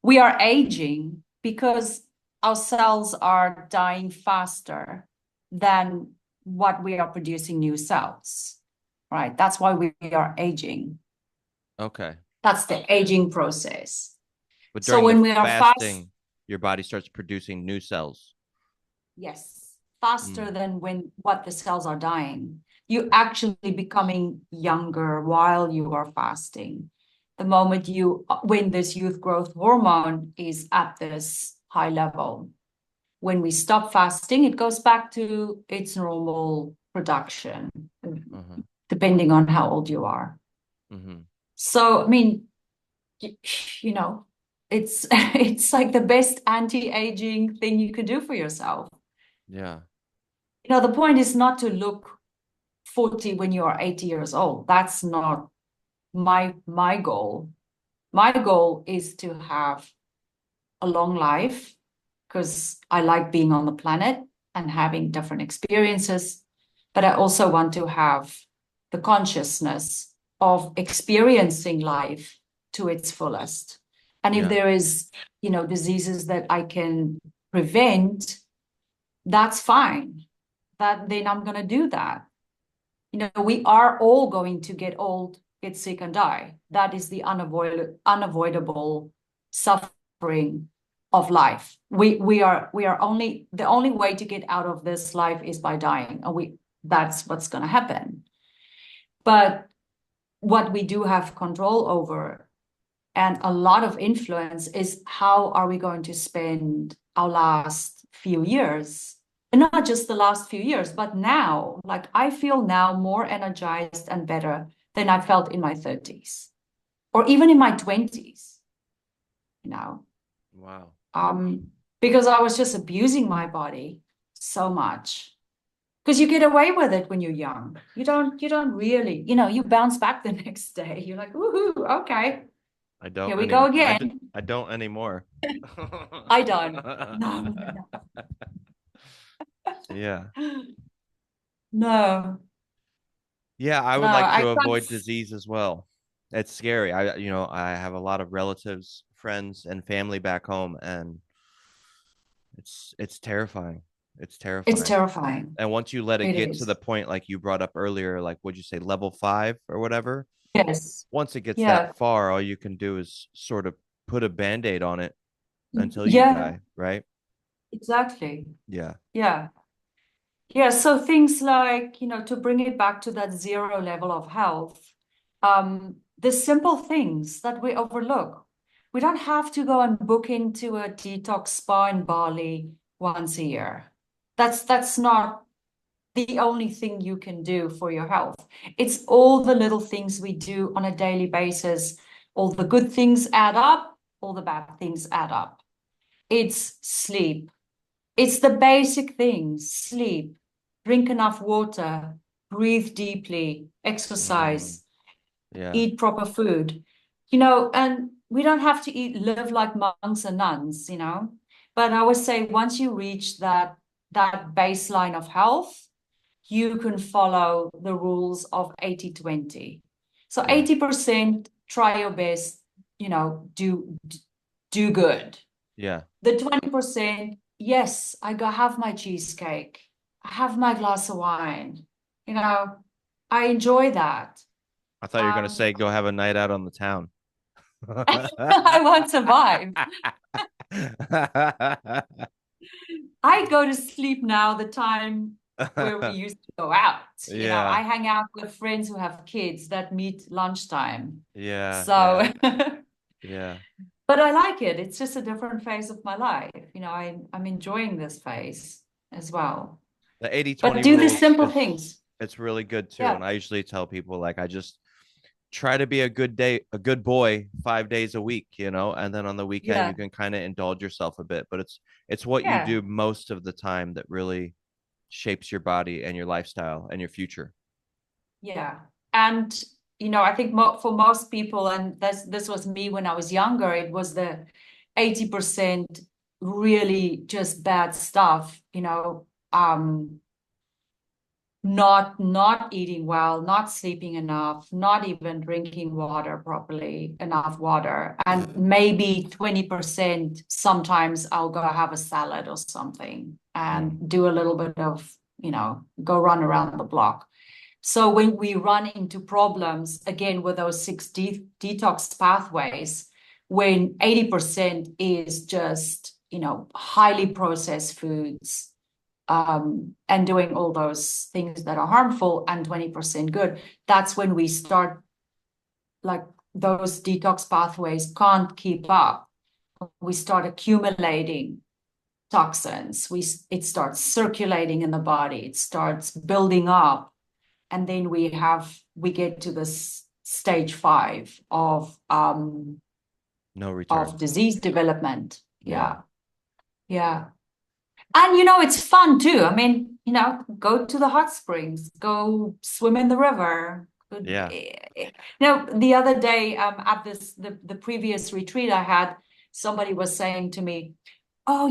We are aging because our cells are dying faster than what we are producing new cells, right? That's why we are aging. Okay. That's the aging process. But So during the when we are fast, fasting, your body starts producing new cells. yes, Mm. faster than when what the cells are dying, you actually becoming younger while you are fasting. The moment you, when this youth growth hormone is at this high level, when we stop fasting, it goes back to its normal production, Uh-huh. depending on how old you are. Mm-hmm. So, I mean, you know, it's it's like the best anti-aging thing you could do for yourself. Yeah. The point is not to look 40 when you are 80 years old. That's not my goal. My goal is to have a long life because I like being on the planet and having different experiences, but I also want to have the consciousness of experiencing life to its fullest. And if Yeah. there is, diseases that I can prevent, that's fine. That then I'm going to do that. We are all going to get old, get sick, and die. That is the unavoidable suffering of life. We are only the only way to get out of this life is by dying, and that's what's going to happen. But what we do have control over and a lot of influence is how are we going to spend our last few years, and not just the last few years, but now. Like, I feel now more energized and better than I felt in my 30s or even in my 20s, you know Wow. because I was just abusing my body so much. Because you get away with it when you're young. You don't really, you bounce back the next day. You're like, woohoo, okay, I don't here we go anymore. again. I don't anymore. I don't. No, no, Yeah. no. No, Yeah, I no, would like I to can't. avoid disease as well. It's scary. I have a lot of relatives, friends, and family back home, and it's terrifying. It's It's terrifying. terrifying. And once you let it It get to the is. point like you brought up earlier, like what'd you say, level 5 or whatever? Yes. Once it gets that Yeah. far, all you can do is sort of put a band-aid on it until you Yeah, die, right? exactly. Yeah. Yeah. Yeah. So things like, to bring it back to that zero level of health, the simple things that we overlook. We don't have to go and book into a detox spa in Bali once a year. That's not the only thing you can do for your health. It's all the little things we do on a daily basis. All the good things add up, all the bad things add up. It's sleep. It's the basic things: sleep, drink enough water, breathe deeply, Mm, exercise, yeah. eat proper food, and we don't have to live like monks and nuns, But I would say once you reach that baseline of health, you can follow the rules of 80-20. So Yeah. 80% try your best, do good. Yeah. The 20%, yes, I go have my cheesecake. I have my glass of wine. You know, I enjoy that. I thought you were gonna Um, say go have a night out on the town. I won't survive. I go to sleep now the time where we used to go out. Yeah. I hang out with friends who have kids that meet lunchtime. Yeah. So, Yeah. Yeah. but I like it. It's just a different phase of my life. I'm enjoying this phase as well. The 80 But 20 do the rules, simple things. it's really good too. Yeah, And I usually tell people like I just try to be a good boy 5 days a week, and then on the weekend you yeah, can kind of indulge yourself a bit. But it's what you yeah, do most of the time that really shapes your body and your lifestyle and your future. yeah. And I think for most people, and this was me when I was younger, it was the 80% really just bad stuff, not eating well, not sleeping enough, not even drinking water properly, enough water, and maybe 20% sometimes I'll go have a salad or something Mm, and do a little bit of, go run around the block. So when we run into problems again with those six detox pathways, when 80% is just, highly processed foods, and doing all those things that are harmful, and 20% good, that's when we start, like, those detox pathways can't keep up. We start accumulating toxins. It starts circulating in the body. It starts building up. And then we get to this stage 5 no return. of disease development. Yeah. Yeah. Yeah. And it's fun too. I mean, go to the hot springs, go swim in the river. Yeah. The other day, at the previous retreat I had, somebody was saying to me, "Oh,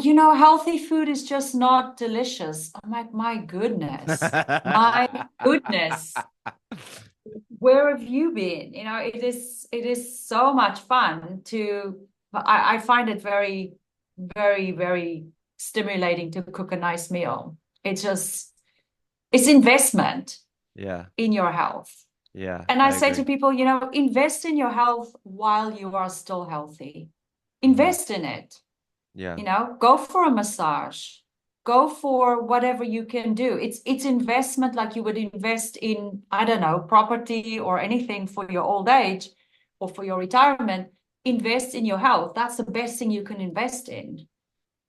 healthy food is just not delicious." I'm like, my goodness, my goodness, where have you been? It is so much fun to. I find it very, very, very stimulating to cook a nice meal. It's investment Yeah. in your health. Yeah. And I I say to agree. people, invest in your health while you are still healthy. Hmm. Invest in it. Yeah. Go for a massage, go for whatever you can do. It's investment, like you would invest in, I don't know, property or anything for your old age or for your retirement. Invest in your health. That's the best thing you can invest in,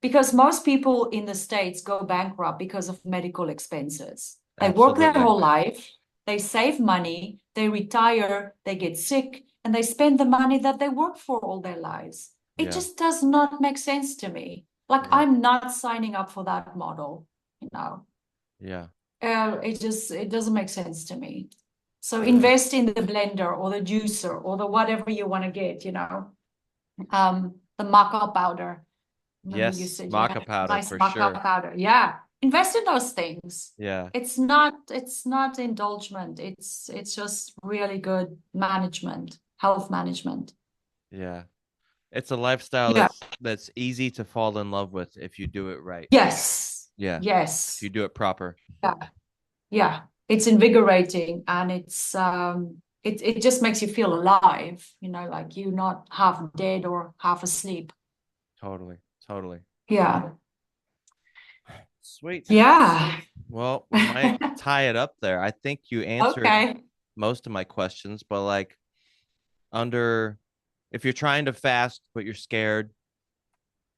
because most people in the States go bankrupt because of medical expenses. They work their Absolutely. whole life, they save money, they retire, they get sick, and they spend the money that they work for all their lives. It Yeah. just does not make sense to me. Like, Yeah. I'm not signing up for that model, you know. Yeah. It doesn't make sense to me. So I, invest in the blender or the juicer or the whatever you want to get, the maca powder. Remember you yes. said you had Maca a powder nice for maca sure. powder. Yeah. Invest in those things. Yeah. It's not indulgement. It's just really good management, health management. Yeah. It's a lifestyle Yeah. that's easy to fall in love with if you do it right. Yes. Yeah. If you Yes. do it proper. Yeah. Yeah. It's invigorating, and it just makes you feel alive, like you're not half dead or half asleep. Totally. Totally. Yeah. Sweet. Yeah. Sweet. Well, we might tie it up there. I think you answered Okay. most of my questions, but like under if you're trying to fast but you're scared,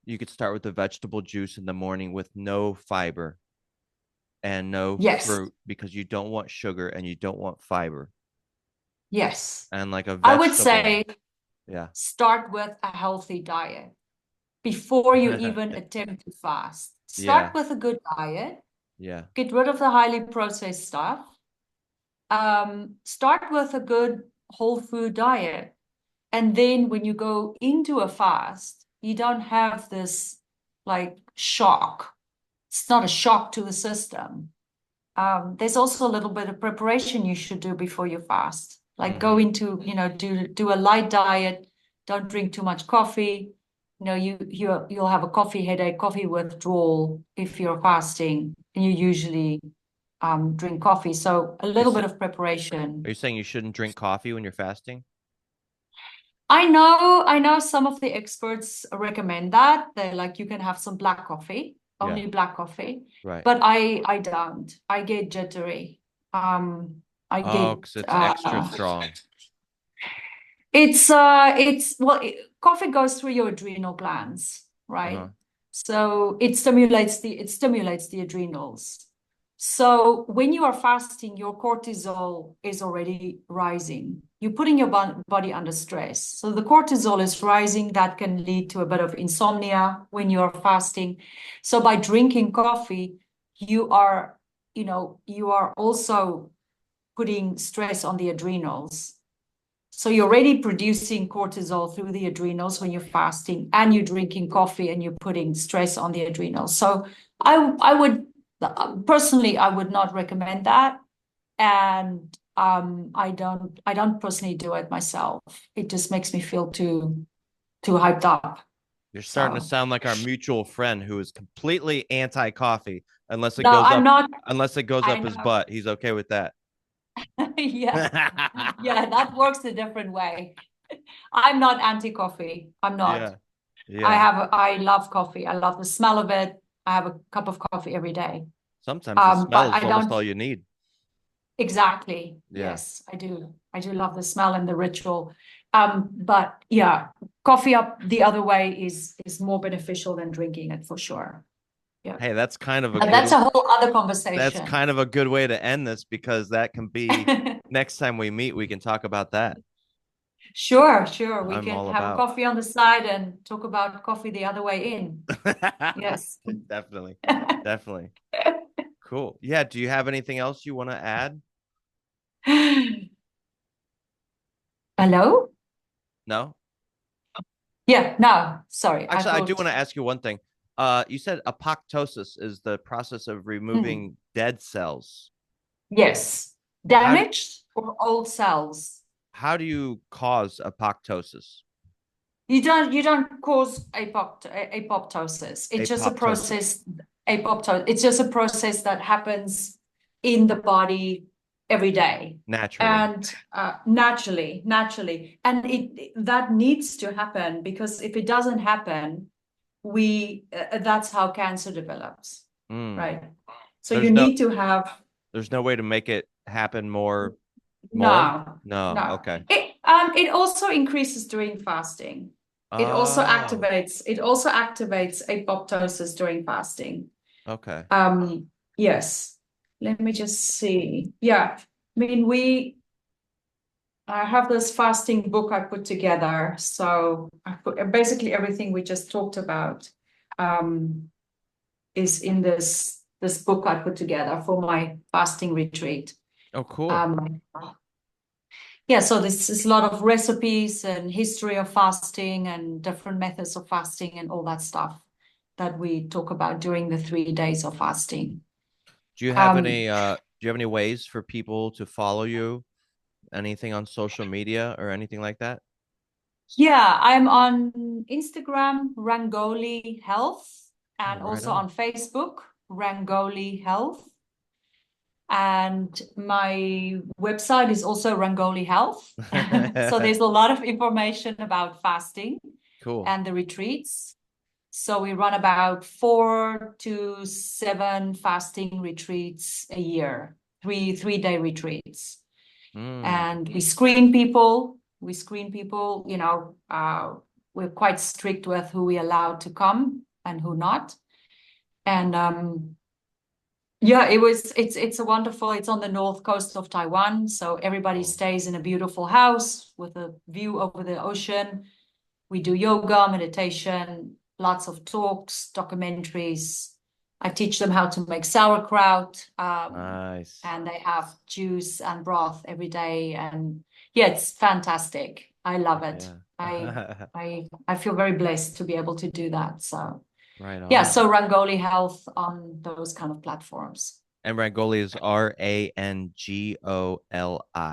you could start with the vegetable juice in the morning with no fiber. and no Yes. fruit because you don't want sugar and you don't want fiber Yes. and like a I would vegetable. say Yeah. start with a healthy diet before you even attempt to fast. Yeah. Start with a good diet. Yeah. Get rid of the highly processed stuff. Start with a good whole food diet. And then when you go into a fast, you don't have this like shock. It's not a shock to the system. There's also a little bit of preparation you should do before you fast. Like go Mm-hmm. into, do a light diet. Don't drink too much coffee. You'll have a coffee headache, coffee withdrawal if you're fasting, and you usually drink coffee. So a You little sa- bit of preparation. are you saying you shouldn't drink coffee when you're fasting? I know some of the experts recommend that. They're like, you can have some black coffee, Yeah. only black coffee. Right. But I don't. I get jittery. I Oh, get because it's extra uh strong. it's well, coffee goes through your adrenal glands, right? Uh-huh. So it stimulates the adrenals. So when you are fasting, your cortisol is already rising. You're putting your body under stress. So the cortisol is rising. That can lead to a bit of insomnia when you are fasting. So by drinking coffee, you are also putting stress on the adrenals. So you're already producing cortisol through the adrenals when you're fasting, and you're drinking coffee and you're putting stress on the adrenals. So I would personally, I would not recommend that. And I don't personally do it myself. It just makes me feel too hyped up. You're starting to So sound like our mutual friend who is completely anti-coffee no, I'm not. unless it goes I up his know. butt. He's okay with that. Yeah. Yeah, that works a different way. I'm not anti-coffee. I'm not. Yeah. Yeah. I love coffee. I love the smell of it. I have a cup of coffee every day. Sometimes the But smell I is almost don't all you need. exactly. Yeah. Yes, I do. I do love the smell and the ritual. But yeah, coffee up the other way is more beneficial than drinking it for sure. Yeah. Hey, But that's a whole other conversation. kind of a good way to end this because that can be next time we meet, we can talk about that. Sure, sure. We I'm can all have a about. coffee on the side and talk about coffee the other way in. Yes. Definitely. Definitely. Cool. Yeah. Do you have anything else you want to add? Hello? No? Yeah, no, sorry. I Actually, I do thought, want to ask you one thing. You said apoptosis is the process of hmm, removing dead cells. yes, How do damaged or old cells. how do you cause apoptosis? You don't cause apoptosis. It's just a Apoptosis process. It's just a process that happens in the body every day, naturally. and naturally, and it that needs to happen, because if it doesn't happen, we that's how cancer develops, Mm. right? So you There's no need to have. there's no way to make it happen more? No, No. no. Okay. It also increases during fasting. It also Oh, activates. It also activates apoptosis during fasting. okay. Um, yes. Let me just see. Yeah. I mean, I have this fasting book I put together. So I put basically everything we just talked about um, is in this book I put together for my fasting retreat. Oh, cool. Um, Yeah, so this is a lot of recipes and history of fasting and different methods of fasting and all that stuff that we talk about during the 3 days of fasting. Um, Do you have any ways for people to follow you? Anything on social media or anything like that? yeah, I'm on Instagram, Rangoli Health, Oh, and right also on. on Facebook, Rangoli Health. And my website is also Rangoli Health. So there's a lot of information about fasting Cool. and the retreats. So we run about 4 to 7 fasting retreats a year, three-day retreats. Mm. And we screen people. We're quite strict with who we allow to come and who not. And Yeah, it's a wonderful, it's on the north coast of Taiwan. So everybody Oh, stays in a beautiful house with a view over the ocean. We do yoga, meditation, lots of talks, documentaries. I teach them how to make sauerkraut, nice. and they have juice and broth every day. And yeah, it's fantastic. I love it. Yeah. I feel very blessed to be able to do that. So Right yeah, on. so Rangoli Health on those kind of platforms. And Rangoli is Rangoli.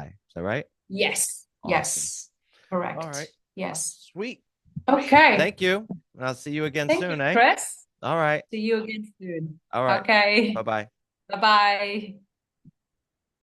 Is that right? Yes. Awesome. Yes. All right. Correct. Yes. Sweet. Okay. Thank you. And I'll see you again Thank you, soon, eh? Chris. All right. See you again soon. All right. Okay. Bye bye. Bye bye.